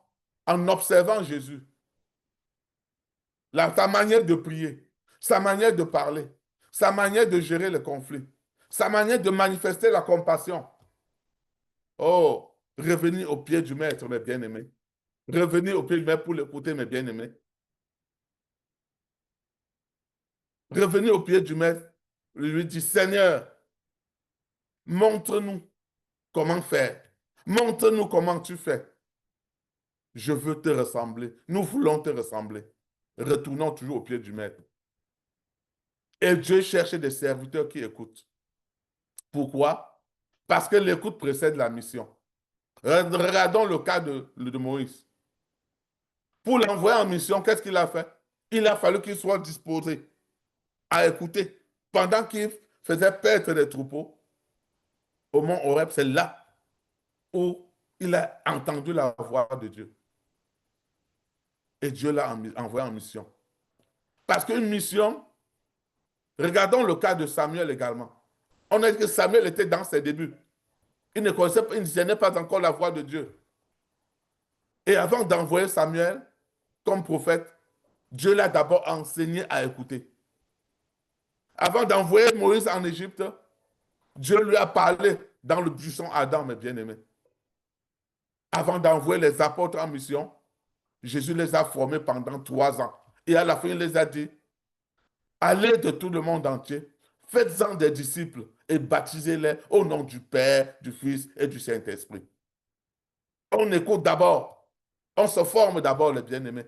en observant Jésus. Sa manière de prier, sa manière de parler, sa manière de gérer le conflit, sa manière de manifester la compassion. Oh, revenir au pied du maître, mes bien-aimés. Revenir au pied du maître pour l'écouter, mes bien-aimés. Revenir au pied du maître, lui dit, Seigneur, montre-nous comment faire. Montre-nous comment tu fais. Je veux te ressembler. Nous voulons te ressembler. Retournons toujours au pied du maître. Et Dieu cherche des serviteurs qui écoutent. Pourquoi? Parce que l'écoute précède la mission. Regardons le cas de Moïse. Pour l'envoyer en mission, qu'est-ce qu'il a fait? Il a fallu qu'il soit disposé à écouter. Pendant qu'il faisait paître des troupeaux au mont Horeb, c'est là où il a entendu la voix de Dieu. Et Dieu l'a envoyé en mission. Parce qu'une mission, regardons le cas de Samuel également. On a dit que Samuel était dans ses débuts. Il ne connaissait pas, il ne discernait pas encore la voix de Dieu. Et avant d'envoyer Samuel comme prophète, Dieu l'a d'abord enseigné à écouter. Avant d'envoyer Moïse en Égypte, Dieu lui a parlé dans le buisson Adam, mes bien-aimés. Avant d'envoyer les apôtres en mission, Jésus les a formés pendant 3 ans. Et à la fin, il les a dit, allez de tout le monde entier, faites-en des disciples et baptisez-les au nom du Père, du Fils et du Saint-Esprit. On écoute d'abord, on se forme d'abord, les bien-aimés.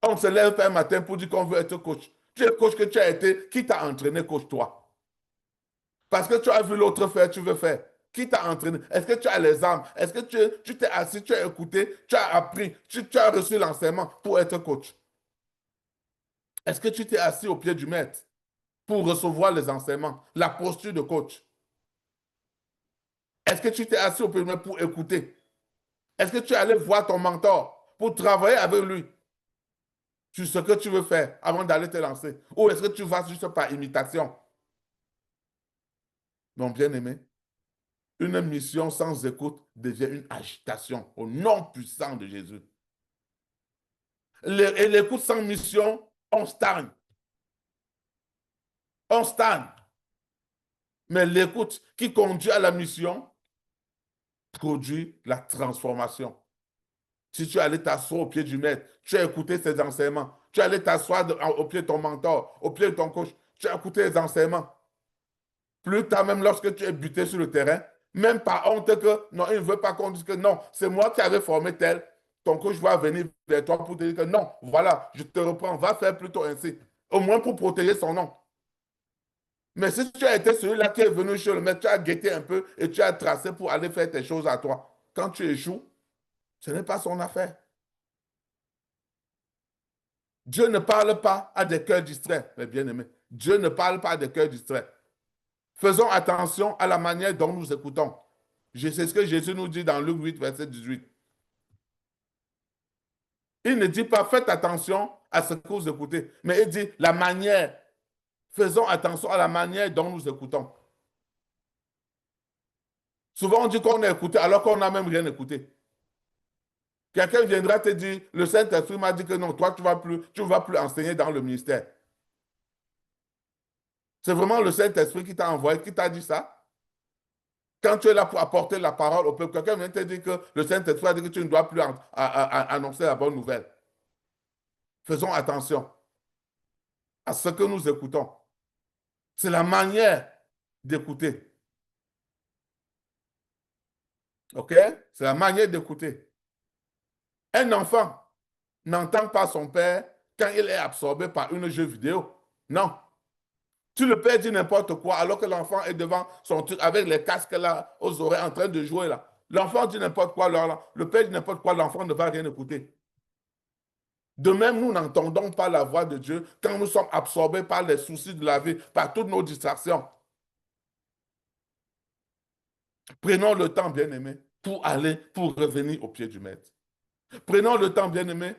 On se lève un matin pour dire qu'on veut être coach. Tu es coach que tu as été, qui t'a entraîné, coach toi? Parce que tu as vu l'autre faire, tu veux faire. Qui t'a entraîné? Est-ce que tu as les armes? Est-ce que tu t'es assis, tu as écouté, tu as appris, tu as reçu l'enseignement pour être coach? Est-ce que tu t'es assis au pied du maître pour recevoir les enseignements, la posture de coach? Est-ce que tu t'es assis au pied du maître pour écouter? Est-ce que tu es allé voir ton mentor pour travailler avec lui sur ce que tu veux faire avant d'aller te lancer? Ou est-ce que tu vas juste par imitation? Mon bien-aimé, une mission sans écoute devient une agitation au nom puissant de Jésus. Et l'écoute sans mission, on stagne. On stagne. Mais l'écoute qui conduit à la mission produit la transformation. Si tu allais t'asseoir au pied du maître, tu as écouté ses enseignements, tu allais t'asseoir au pied de ton mentor, au pied de ton coach, tu as écouté les enseignements. Plus tard, même lorsque tu es buté sur le terrain, même par honte que non, il ne veut pas qu'on dise que non, c'est moi qui avais formé tel, ton coach va venir vers toi pour te dire que non, voilà, je te reprends, va faire plutôt ainsi. Au moins pour protéger son nom. Mais si tu as été celui-là qui est venu chez le maître, tu as guetté un peu et tu as tracé pour aller faire tes choses à toi. Quand tu échoues, ce n'est pas son affaire. Dieu ne parle pas à des cœurs distraits, mes bien-aimés. Dieu ne parle pas à des cœurs distraits. Faisons attention à la manière dont nous écoutons. C'est ce que Jésus nous dit dans Luc 8, verset 18. Il ne dit pas faites attention à ce que vous écoutez, mais il dit la manière. Faisons attention à la manière dont nous écoutons. Souvent, on dit qu'on a écouté alors qu'on n'a même rien écouté. Quelqu'un viendra te dire, le Saint-Esprit m'a dit que non, toi, tu ne vas plus enseigner dans le ministère. C'est vraiment le Saint-Esprit qui t'a envoyé, qui t'a dit ça? Quand tu es là pour apporter la parole au peuple, quelqu'un vient te dire que le Saint-Esprit a dit que tu ne dois plus annoncer la bonne nouvelle. Faisons attention à ce que nous écoutons. C'est la manière d'écouter. OK? C'est la manière d'écouter. Un enfant n'entend pas son père quand il est absorbé par une jeu vidéo. Non. Tu le père dit n'importe quoi alors que l'enfant est devant son truc avec les casques là aux oreilles en train de jouer là. L'enfant dit n'importe quoi, le père dit n'importe quoi, l'enfant ne va rien écouter. De même, nous n'entendons pas la voix de Dieu quand nous sommes absorbés par les soucis de la vie, par toutes nos distractions. Prenons le temps, bien-aimé, pour revenir au pied du maître. Prenons le temps, bien-aimé,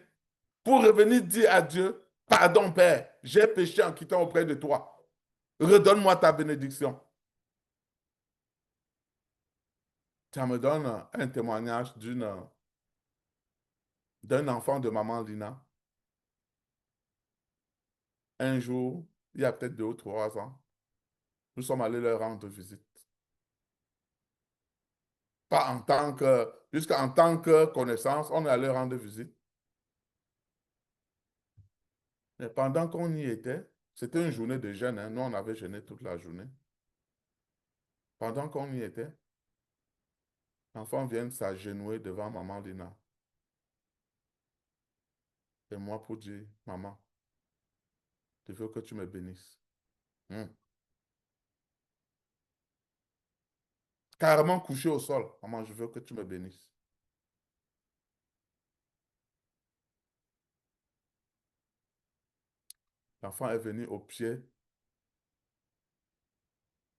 pour revenir dire à Dieu, pardon, Père, j'ai péché en quittant auprès de toi. Redonne-moi ta bénédiction. Ça me donne un témoignage d'un enfant de maman Lina. Un jour, il y a peut-être 2 ou 3 ans, nous sommes allés leur rendre visite. Pas en tant que, jusqu'en tant que connaissance, on est allé rendre visite. Mais pendant qu'on y était, c'était une journée de jeûne, hein. Nous, on avait jeûné toute la journée. Pendant qu'on y était, l'enfant vient s'agenouiller devant maman Lina. Et moi pour dire, maman, je veux que tu me bénisses. Carrément couché au sol. Maman, je veux que tu me bénisses. L'enfant est venu au pied,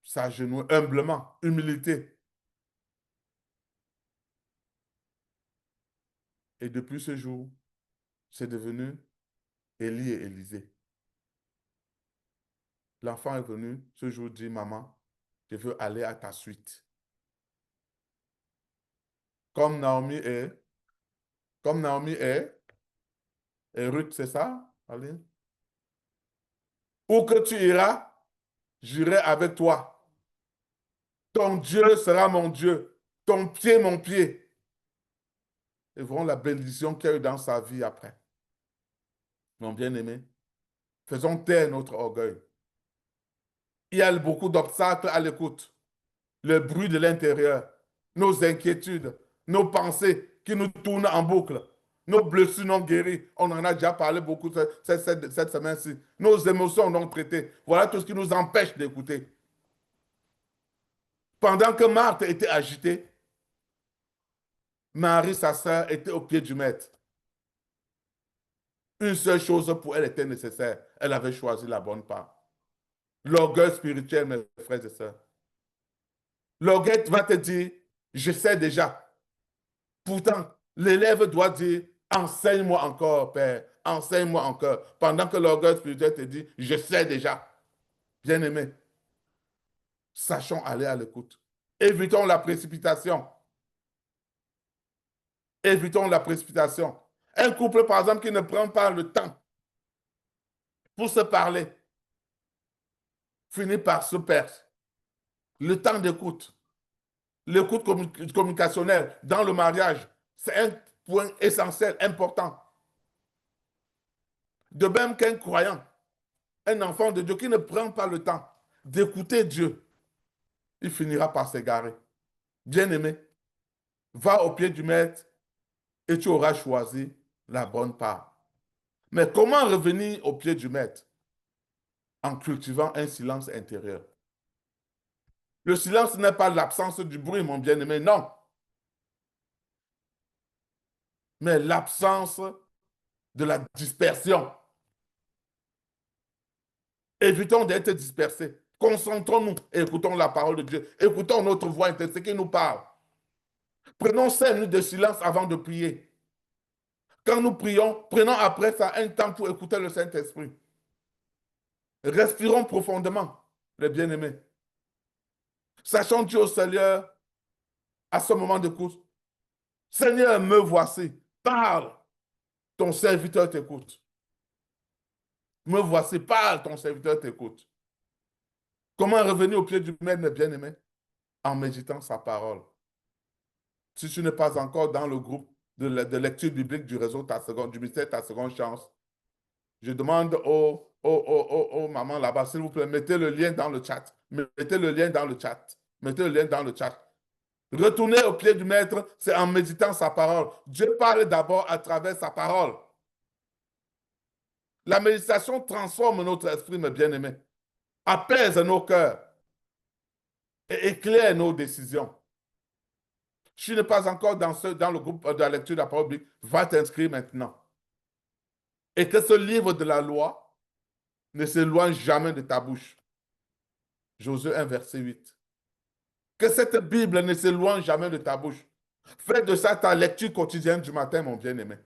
s'agenouiller humblement, humilité. Et depuis ce jour, c'est devenu Élie et Élisée. L'enfant est venu ce jour dire, maman, je veux aller à ta suite. Comme Naomi et Ruth, c'est ça, Aline? Où que tu iras, j'irai avec toi. Ton Dieu sera mon Dieu, ton pied mon pied. Et voilà la bénédiction qu'il y a eu dans sa vie après. Mon bien-aimé, faisons taire notre orgueil. Il y a beaucoup d'obstacles à l'écoute. Le bruit de l'intérieur, nos inquiétudes, nos pensées qui nous tournent en boucle, nos blessures non guéries. On en a déjà parlé beaucoup cette semaine-ci. Nos émotions non traitées. Voilà tout ce qui nous empêche d'écouter. Pendant que Marthe était agitée, Marie, sa sœur, était au pied du maître. Une seule chose pour elle était nécessaire. Elle avait choisi la bonne part. L'orgueil spirituel, mes frères et sœurs. L'orgueil va te dire, je sais déjà. Pourtant, l'élève doit dire, enseigne-moi encore, Père, enseigne-moi encore. Pendant que l'orgueil spirituel te dit, je sais déjà. Bien-aimé, sachons aller à l'écoute. Évitons la précipitation. Évitons la précipitation. Un couple, par exemple, qui ne prend pas le temps pour se parler, finit par se perdre. Le temps d'écoute, l'écoute communicationnelle dans le mariage, c'est un point essentiel, important. De même qu'un croyant, un enfant de Dieu qui ne prend pas le temps d'écouter Dieu, il finira par s'égarer. Bien-aimé, va au pied du maître et tu auras choisi la bonne part. Mais comment revenir au pied du maître? En cultivant un silence intérieur. Le silence n'est pas l'absence du bruit, mon bien-aimé, non. Mais l'absence de la dispersion. Évitons d'être dispersés. Concentrons-nous et écoutons la parole de Dieu. Écoutons notre voix intérieure, ce qui nous parle. Prenons 5 minutes de silence avant de prier. Quand nous prions, prenons après ça un temps pour écouter le Saint-Esprit. Respirons profondément, les bien-aimés. Sachons dire au Seigneur, à ce moment d'écoute, Seigneur, me voici, parle, ton serviteur t'écoute. Me voici, parle, ton serviteur t'écoute. Comment revenir au pied du maître, mes bien-aimés? En méditant sa parole. Si tu n'es pas encore dans le groupe de lecture biblique du réseau du ministère Ta Seconde Chance, je demande aux mamans là-bas, s'il vous plaît, mettez le lien dans le chat. Mettez le lien dans le chat. Mettez le lien dans le chat. Retourner au pied du maître, c'est en méditant sa parole. Dieu parle d'abord à travers sa parole. La méditation transforme notre esprit, mes bien-aimés, apaise nos cœurs et éclaire nos décisions. Si tu n'es pas encore dans le groupe de la lecture de la parole biblique, va t'inscrire maintenant. Et que ce livre de la loi ne s'éloigne jamais de ta bouche. Josué 1, verset 8. Que cette Bible ne s'éloigne jamais de ta bouche. Fais de ça ta lecture quotidienne du matin, mon bien-aimé.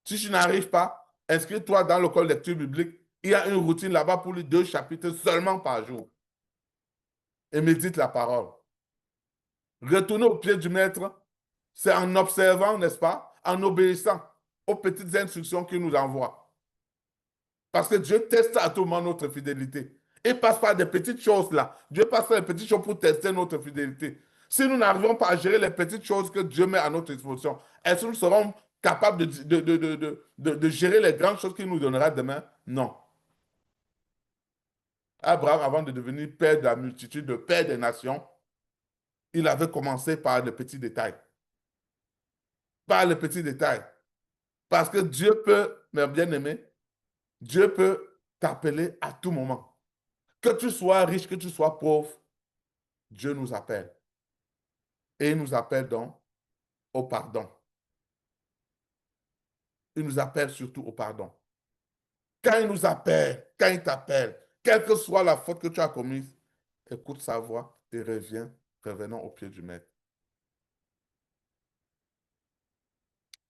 Si tu n'arrives pas, inscris-toi dans le col lecture biblique. Il y a une routine là-bas pour les 2 chapitres seulement par jour. Et médite la parole. Retourner au pied du maître, c'est en observant, n'est-ce pas, en obéissant aux petites instructions qu'il nous envoie. Parce que Dieu teste à tout moment notre fidélité. Il passe par des petites choses là. Dieu passe par des petites choses pour tester notre fidélité. Si nous n'arrivons pas à gérer les petites choses que Dieu met à notre disposition, est-ce que nous serons capables de gérer les grandes choses qu'il nous donnera demain? Non. Abraham, avant de devenir père de la multitude, de père des nations, il avait commencé par les petits détails. Par les petits détails. Parce que Dieu peut, mes bien-aimés, Dieu peut t'appeler à tout moment. Que tu sois riche, que tu sois pauvre, Dieu nous appelle. Et il nous appelle donc au pardon. Il nous appelle surtout au pardon. Quand il nous appelle, quand il t'appelle, quelle que soit la faute que tu as commise, écoute sa voix et revenons au pied du maître.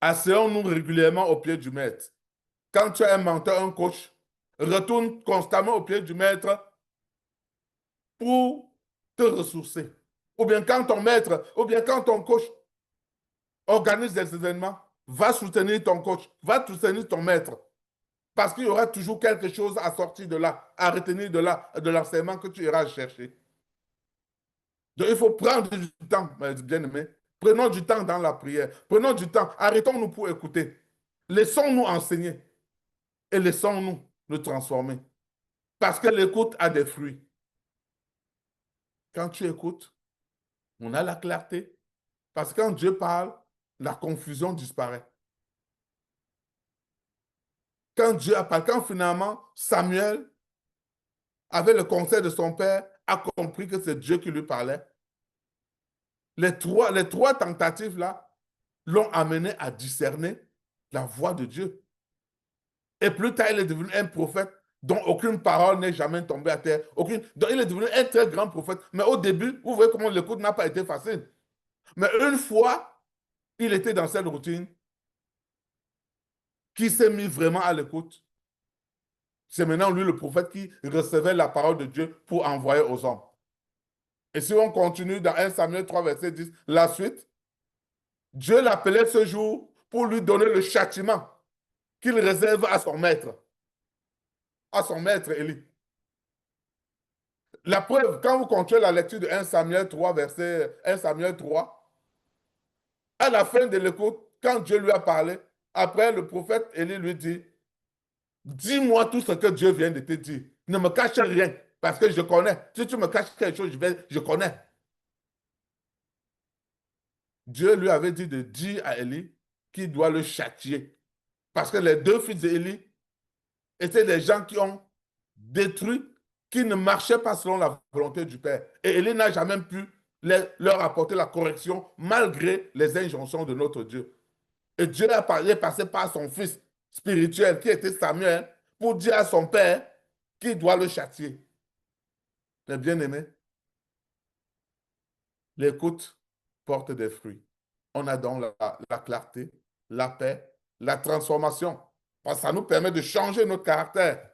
Asseyons-nous régulièrement au pied du maître. Quand tu as un mentor, un coach, retourne constamment au pied du maître pour te ressourcer. Ou bien quand ton maître, ou bien quand ton coach organise des événements, va soutenir ton coach, va soutenir ton maître. Parce qu'il y aura toujours quelque chose à sortir de là, à retenir de là, de l'enseignement que tu iras chercher. Donc il faut prendre du temps, mes bien-aimés. Prenons du temps dans la prière. Prenons du temps. Arrêtons-nous pour écouter. Laissons-nous enseigner. Et laissons-nous nous transformer. Parce que l'écoute a des fruits. Quand tu écoutes, on a la clarté. Parce que quand Dieu parle, la confusion disparaît. Quand Dieu parle, quand finalement Samuel, avec le conseil de son père, a compris que c'est Dieu qui lui parlait. Les trois tentatives-là l'ont amené à discerner la voix de Dieu. Et plus tard, il est devenu un prophète dont aucune parole n'est jamais tombée à terre. Donc, il est devenu un très grand prophète. Mais au début, vous voyez comment l'écoute n'a pas été facile. Mais une fois, il était dans cette routine, qui s'est mis vraiment à l'écoute. C'est maintenant lui le prophète qui recevait la parole de Dieu pour envoyer aux hommes. Et si on continue dans 1 Samuel 3, verset 10, la suite, Dieu l'appelait ce jour pour lui donner le châtiment qu'il réserve à son maître Élie. La preuve, quand vous continuez la lecture de 1 Samuel 3, verset 1 Samuel 3, à la fin de l'écoute, quand Dieu lui a parlé, après le prophète Élie lui dit, dis-moi tout ce que Dieu vient de te dire. Ne me cache rien, parce que je connais. Si tu me caches quelque chose, je connais. Dieu lui avait dit de dire à Élie qu'il doit le châtier. Parce que les deux fils d'Élie étaient des gens qui ont détruit, qui ne marchaient pas selon la volonté du Père. Et Élie n'a jamais pu leur apporter la correction malgré les injonctions de notre Dieu. Et Dieu est passé par son fils spirituel qui était Samuel pour dire à son père qu'il doit le châtier. Les bien-aimés, l'écoute porte des fruits. On a donc la clarté, la paix, la transformation. Parce que ça nous permet de changer notre caractère.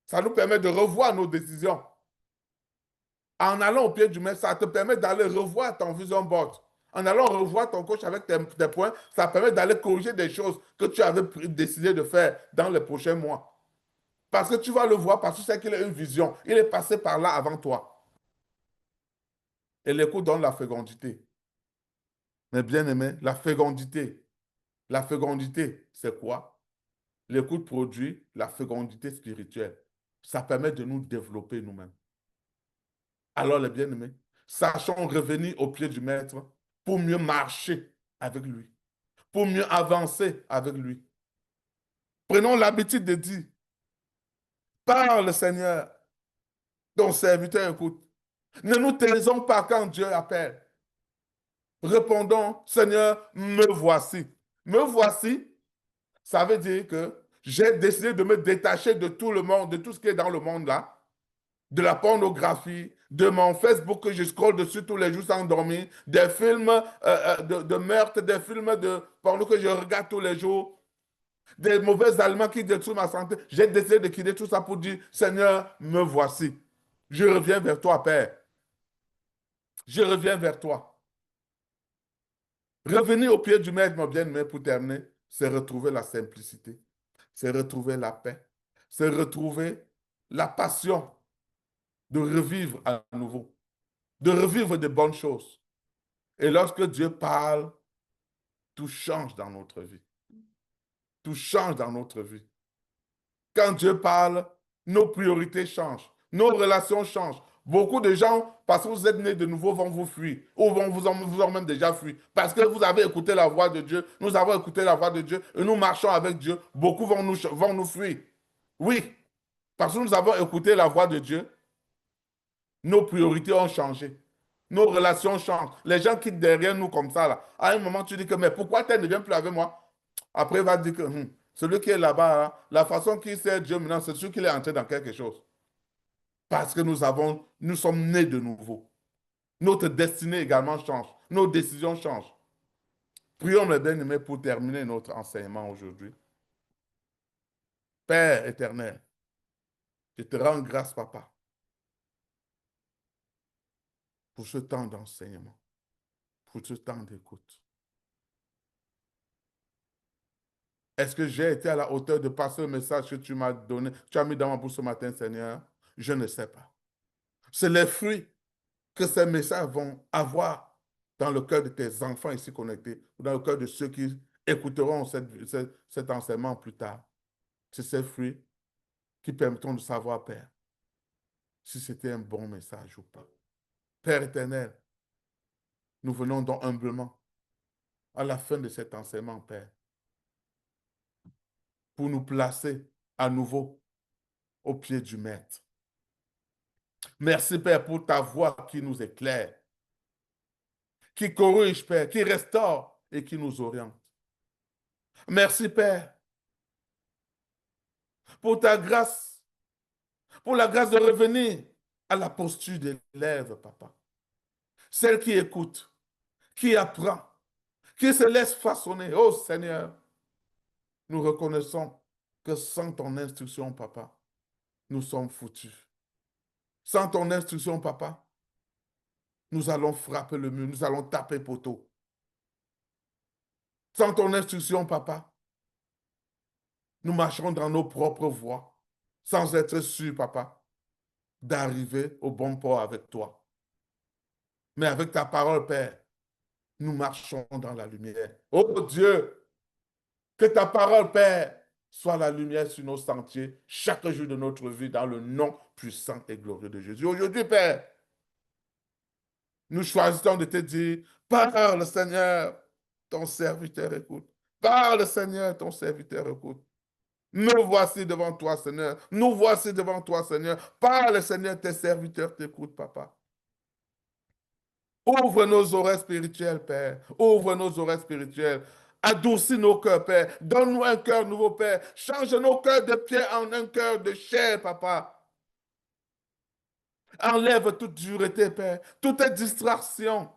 Ça nous permet de revoir nos décisions. En allant au pied du maître, ça te permet d'aller revoir ton vision board. En allant revoir ton coach avec tes points, ça permet d'aller corriger des choses que tu avais décidé de faire dans les prochains mois. Parce que tu vas le voir, parce que tu sais qu'il a une vision. Il est passé par là avant toi. Et l'écoute donne la fécondité. Mais bien aimé, la fécondité, c'est quoi? L'écoute produit la fécondité spirituelle. Ça permet de nous développer nous-mêmes. Alors, les bien-aimés, sachons revenir au pied du Maître pour mieux marcher avec lui, pour mieux avancer avec lui. Prenons l'habitude de dire, parle Seigneur, ton serviteur écoute. Ne nous taisons pas quand Dieu appelle. Répondons, Seigneur, me voici. Me voici, ça veut dire que j'ai décidé de me détacher de tout le monde, de tout ce qui est dans le monde là, de la pornographie, de mon Facebook que je scrolle dessus tous les jours sans dormir, des films de meurtre, des films de porno que je regarde tous les jours, des mauvais aliments qui détruisent ma santé. J'ai décidé de quitter tout ça pour dire, Seigneur, me voici. Je reviens vers toi, Père. Je reviens vers toi. Revenir au pied du maître, mon bien-aimé, pour terminer, c'est retrouver la simplicité, c'est retrouver la paix, c'est retrouver la passion de revivre à nouveau, de revivre de bonnes choses. Et lorsque Dieu parle, tout change dans notre vie. Tout change dans notre vie. Quand Dieu parle, nos priorités changent, nos relations changent. Beaucoup de gens, parce que vous êtes nés de nouveau, vont vous fuir ou vont vous ont même déjà fui. Parce que vous avez écouté la voix de Dieu, nous avons écouté la voix de Dieu et nous marchons avec Dieu. Beaucoup vont nous fuir. Oui, parce que nous avons écouté la voix de Dieu, nos priorités ont changé. Nos relations changent. Les gens quittent derrière nous comme ça. Là. À un moment, tu dis que, mais pourquoi tu ne viens plus avec moi? Après, il va dire que celui qui est là-bas, hein, la façon qu'il sert Dieu maintenant, c'est sûr qu'il est entré dans quelque chose. Parce que nous sommes nés de nouveau. Notre destinée également change. Nos décisions changent. Prions, mes bien-aimés, pour terminer notre enseignement aujourd'hui. Père éternel, je te rends grâce, Papa, pour ce temps d'enseignement, pour ce temps d'écoute. Est-ce que j'ai été à la hauteur de passer le message que tu m'as donné, tu as mis dans ma bouche ce matin, Seigneur? Je ne sais pas. C'est les fruits que ces messages vont avoir dans le cœur de tes enfants ici connectés, ou dans le cœur de ceux qui écouteront cet enseignement plus tard. C'est ces fruits qui permettront de savoir, Père, si c'était un bon message ou pas. Père éternel, nous venons donc humblement à la fin de cet enseignement, Père, pour nous placer à nouveau au pied du Maître. Merci, Père, pour ta voix qui nous éclaire, qui corrige, Père, qui restaure et qui nous oriente. Merci, Père, pour ta grâce, pour la grâce de revenir à la posture des lèvres, Papa. Celle qui écoute, qui apprend, qui se laisse façonner. Oh Seigneur, nous reconnaissons que sans ton instruction, Papa, nous sommes foutus. Sans ton instruction, Papa, nous allons frapper le mur, nous allons taper poteau. Sans ton instruction, Papa, nous marcherons dans nos propres voies, sans être sûrs, Papa, d'arriver au bon port avec toi. Mais avec ta parole, Père, nous marchons dans la lumière. Oh Dieu, que ta parole, Père, soit la lumière sur nos sentiers chaque jour de notre vie dans le nom puissant et glorieux de Jésus. Aujourd'hui, Père, nous choisissons de te dire, parle Seigneur, ton serviteur écoute. Parle Seigneur, ton serviteur écoute. Nous voici devant toi, Seigneur. Nous voici devant toi, Seigneur. Parle, Seigneur, tes serviteurs t'écoutent, Papa. Ouvre nos oreilles spirituelles, Père. Ouvre nos oreilles spirituelles. Adoucis nos cœurs, Père. Donne-nous un cœur nouveau, Père. Change nos cœurs de pierre en un cœur de chair, Papa. Enlève toute dureté, Père. Toute distraction.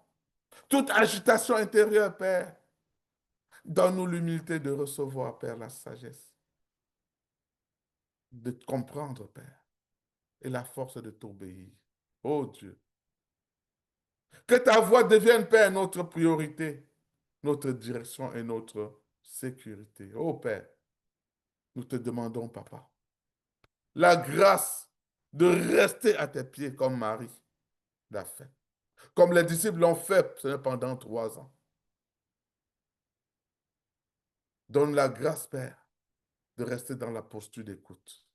Toute agitation intérieure, Père. Donne-nous l'humilité de recevoir, Père, la sagesse. De comprendre, Père. Et la force de t'obéir. Oh Dieu. Que ta voix devienne, Père, notre priorité, notre direction et notre sécurité. Oh Père, nous te demandons, Papa, la grâce de rester à tes pieds comme Marie l'a fait. Comme les disciples l'ont fait pendant 3 ans. Donne la grâce, Père, de rester dans la posture d'écoute,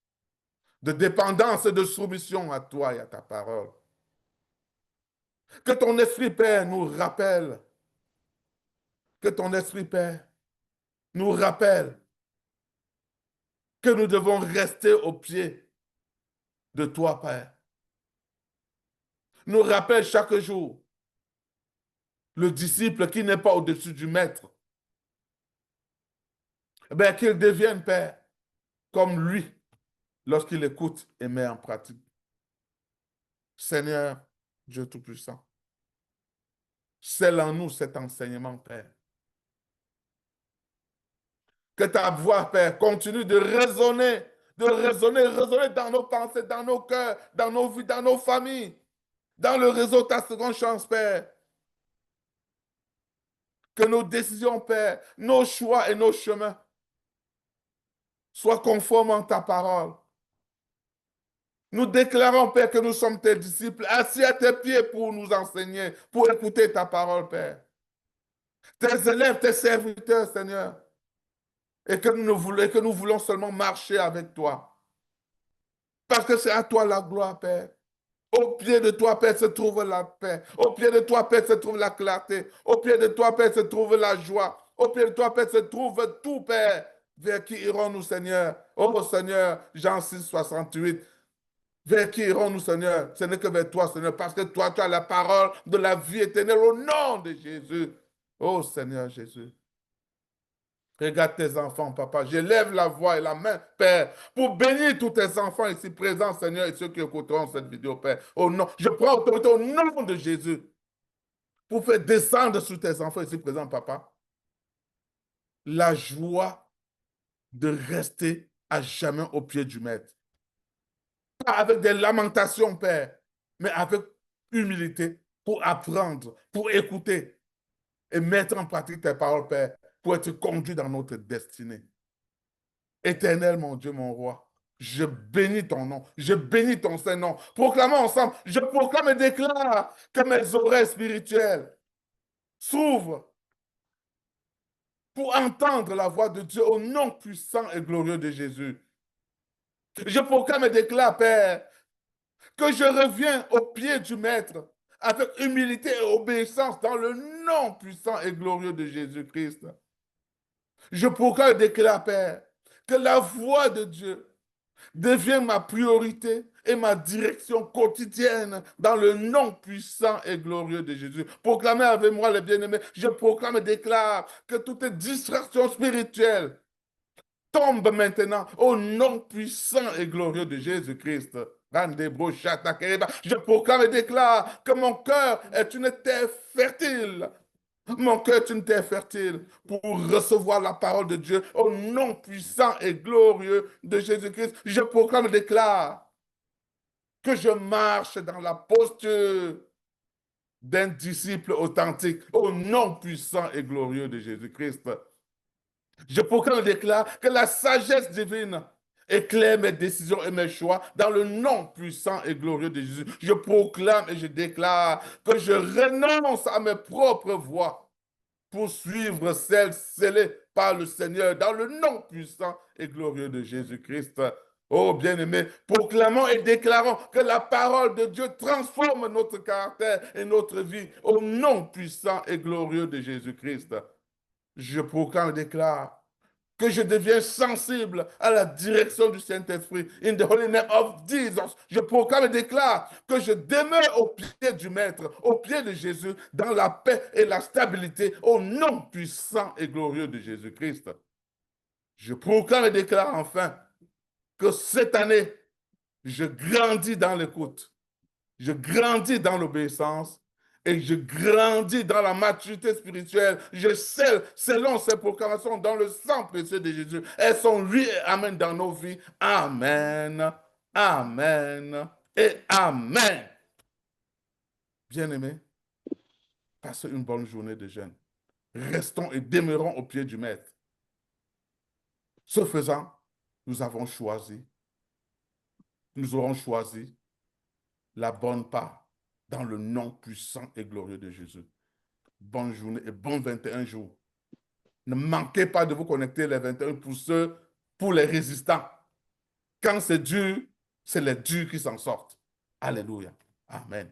de dépendance et de soumission à toi et à ta parole. Que ton esprit, Père, nous rappelle, que ton esprit, Père, nous rappelle que nous devons rester au pied de toi, Père. Nous rappelle chaque jour le disciple qui n'est pas au-dessus du maître. Eh qu'il devienne, Père, comme lui, lorsqu'il écoute et met en pratique. Seigneur, Dieu Tout-Puissant, scelle en nous cet enseignement, Père. Que ta voix, Père, continue de résonner dans nos pensées, dans nos cœurs, dans nos vies, dans nos familles, dans le réseau Ta Seconde Chance, Père. Que nos décisions, Père, nos choix et nos chemins soient conformes à ta parole. Nous déclarons, Père, que nous sommes tes disciples, assis à tes pieds pour nous enseigner, pour écouter ta parole, Père. Tes élèves, tes serviteurs, Seigneur. Et que nous voulons seulement marcher avec toi. Parce que c'est à toi la gloire, Père. Au pied de toi, Père, se trouve la paix. Au pied de toi, Père, se trouve la clarté. Au pied de toi, Père, se trouve la joie. Au pied de toi, Père, se trouve tout, Père. Vers qui irons-nous, Seigneur? Oh, Seigneur, Jean 6, 68. Vers qui irons-nous, Seigneur? Ce n'est que vers toi, Seigneur, parce que toi, tu as la parole de la vie éternelle au nom de Jésus. Oh, Seigneur Jésus. Regarde tes enfants, papa. J'élève la voix et la main, Père, pour bénir tous tes enfants ici présents, Seigneur, et ceux qui écouteront cette vidéo, Père. Au nom, je prends autorité au nom de Jésus pour faire descendre sur tes enfants ici présents, papa, la joie de rester à jamais au pied du Maître. Pas avec des lamentations, Père, mais avec humilité pour apprendre, pour écouter et mettre en pratique tes paroles, Père, pour être conduit dans notre destinée. Éternel, mon Dieu, mon roi, je bénis ton nom, je bénis ton Saint-Nom. Proclamons ensemble, je proclame et déclare que mes oreilles spirituelles s'ouvrent pour entendre la voix de Dieu au nom puissant et glorieux de Jésus. Je proclame et déclare, Père, que je reviens au pied du Maître avec humilité et obéissance dans le nom puissant et glorieux de Jésus-Christ. Je proclame et déclare, Père, que la voix de Dieu Deviens ma priorité et ma direction quotidienne dans le nom puissant et glorieux de Jésus. Proclamez avec moi, les bien-aimés. Je proclame et déclare que toute distraction spirituelle tombe maintenant au nom puissant et glorieux de Jésus-Christ. Je proclame et déclare que mon cœur est une terre fertile. Mon cœur est une terre fertile pour recevoir la parole de Dieu au nom puissant et glorieux de Jésus-Christ. Je proclame et déclare que je marche dans la posture d'un disciple authentique au nom puissant et glorieux de Jésus-Christ. Je proclame et déclare que la sagesse divine éclaire mes décisions et mes choix dans le nom puissant et glorieux de Jésus. Je proclame et je déclare que je renonce à mes propres voies pour suivre celle scellée par le Seigneur dans le nom puissant et glorieux de Jésus-Christ. Oh bien-aimés, proclamons et déclarons que la parole de Dieu transforme notre caractère et notre vie au nom puissant et glorieux de Jésus-Christ. Je proclame et déclare que je deviens sensible à la direction du Saint-Esprit. In the holy name of Jesus, je proclame et déclare que je demeure au pied du Maître, au pied de Jésus, dans la paix et la stabilité, au nom puissant et glorieux de Jésus-Christ. Je proclame et déclare enfin que cette année, je grandis dans l'écoute, je grandis dans l'obéissance et je grandis dans la maturité spirituelle. Je scelle, selon ces proclamations, dans le sang précieux de Jésus. Elles sont oui et amen dans nos vies. Amen, amen et amen. Bien-aimés, passez une bonne journée de jeûne. Restons et demeurons au pied du Maître. Ce faisant, nous avons choisi, nous aurons choisi la bonne part dans le nom puissant et glorieux de Jésus. Bonne journée et bon 21 jours. Ne manquez pas de vous connecter les 21 pour ceux, pour les résistants. Quand c'est dur, c'est les durs qui s'en sortent. Alléluia. Amen.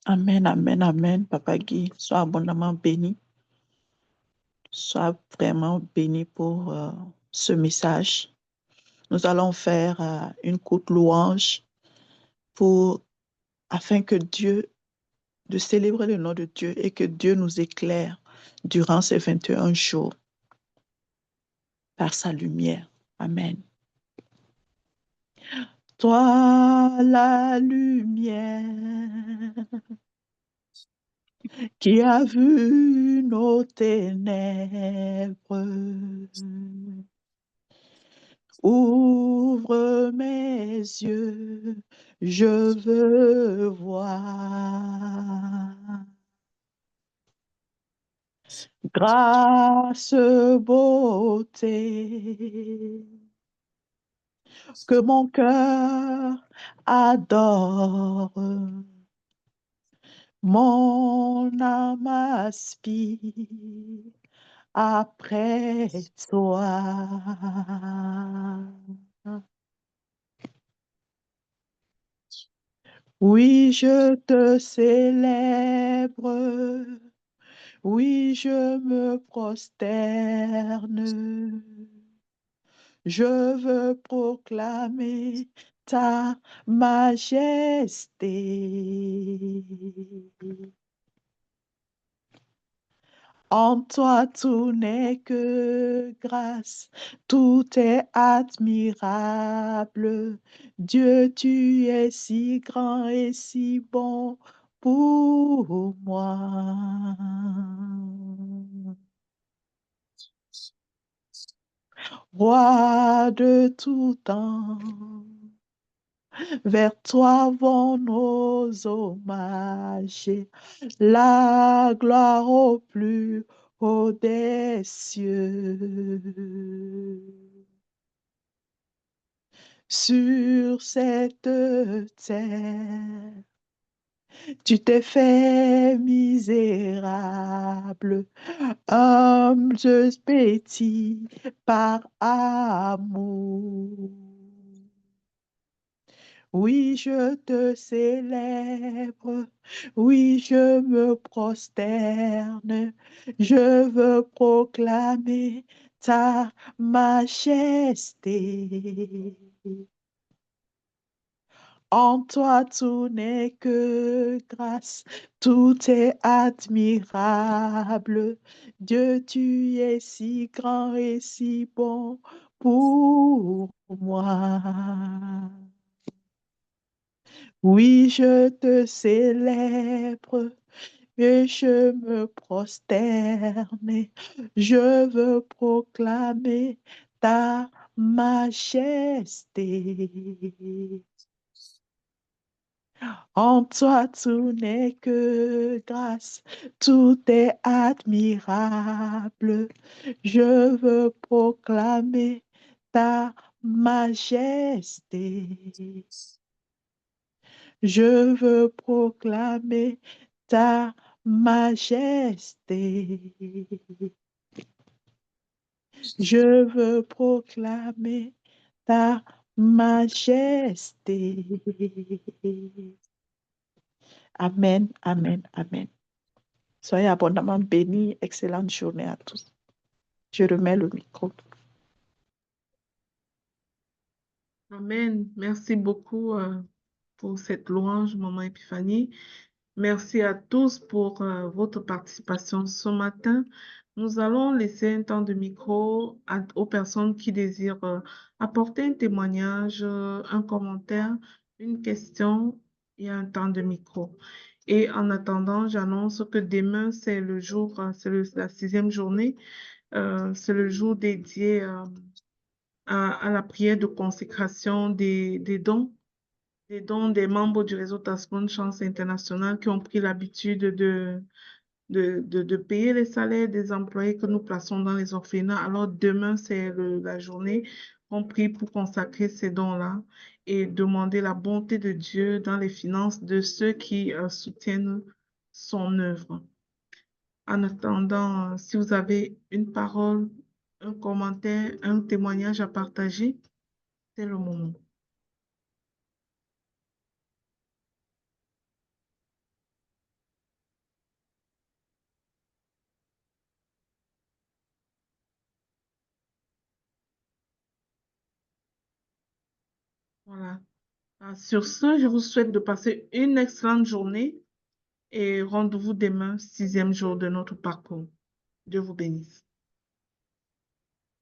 Amen, amen, amen. Papa Guy, sois abondamment béni. Sois vraiment béni pour ce message. Nous allons faire une courte louange afin que Dieu, de célébrer le nom de Dieu et que Dieu nous éclaire durant ces 21 jours par sa lumière. Amen. Toi, la lumière qui a vu nos ténèbres, ouvre mes yeux, je veux voir. Grâce, beauté, que mon cœur adore. Mon âme aspire après toi. Oui, je te célèbre. Oui, je me prosterne. Je veux proclamer ta majesté. En toi, tout n'est que grâce, tout est admirable. Dieu, tu es si grand et si bon pour moi. Roi de tout temps, vers toi vont nos hommages, la gloire au plus haut des cieux. Sur cette terre, tu t'es fait misérable, humble, petit, par amour. Oui, je te célèbre. Oui, je me prosterne. Je veux proclamer ta majesté. En toi, tout n'est que grâce, tout est admirable. Dieu, tu es si grand et si bon pour moi. Oui, je te célèbre et je me prosterne. Je veux proclamer ta majesté. En toi, tout n'est que grâce, tout est admirable. Je veux proclamer ta majesté. Je veux proclamer ta majesté. Je veux proclamer ta majesté. Amen, amen, amen. Soyez abondamment bénis. Excellente journée à tous. Je remets le micro. Amen. Merci beaucoup pour cette louange, Maman Épiphanie. Merci à tous pour votre participation ce matin. Nous allons laisser un temps de micro aux personnes qui désirent apporter un témoignage, un commentaire, une question et un temps de micro. Et en attendant, j'annonce que demain, c'est le jour, la 6e journée. C'est le jour dédié à la prière de consécration des dons des membres du réseau Tasman Chance International qui ont pris l'habitude de payer les salaires des employés que nous plaçons dans les orphelinats. Alors demain, c'est la journée qu'on prie pour consacrer ces dons-là et demander la bonté de Dieu dans les finances de ceux qui soutiennent son œuvre. En attendant, si vous avez une parole, un commentaire, un témoignage à partager, c'est le moment. Voilà. Sur ce, je vous souhaite de passer une excellente journée et rendez-vous demain, 6e jour de notre parcours. Dieu vous bénisse.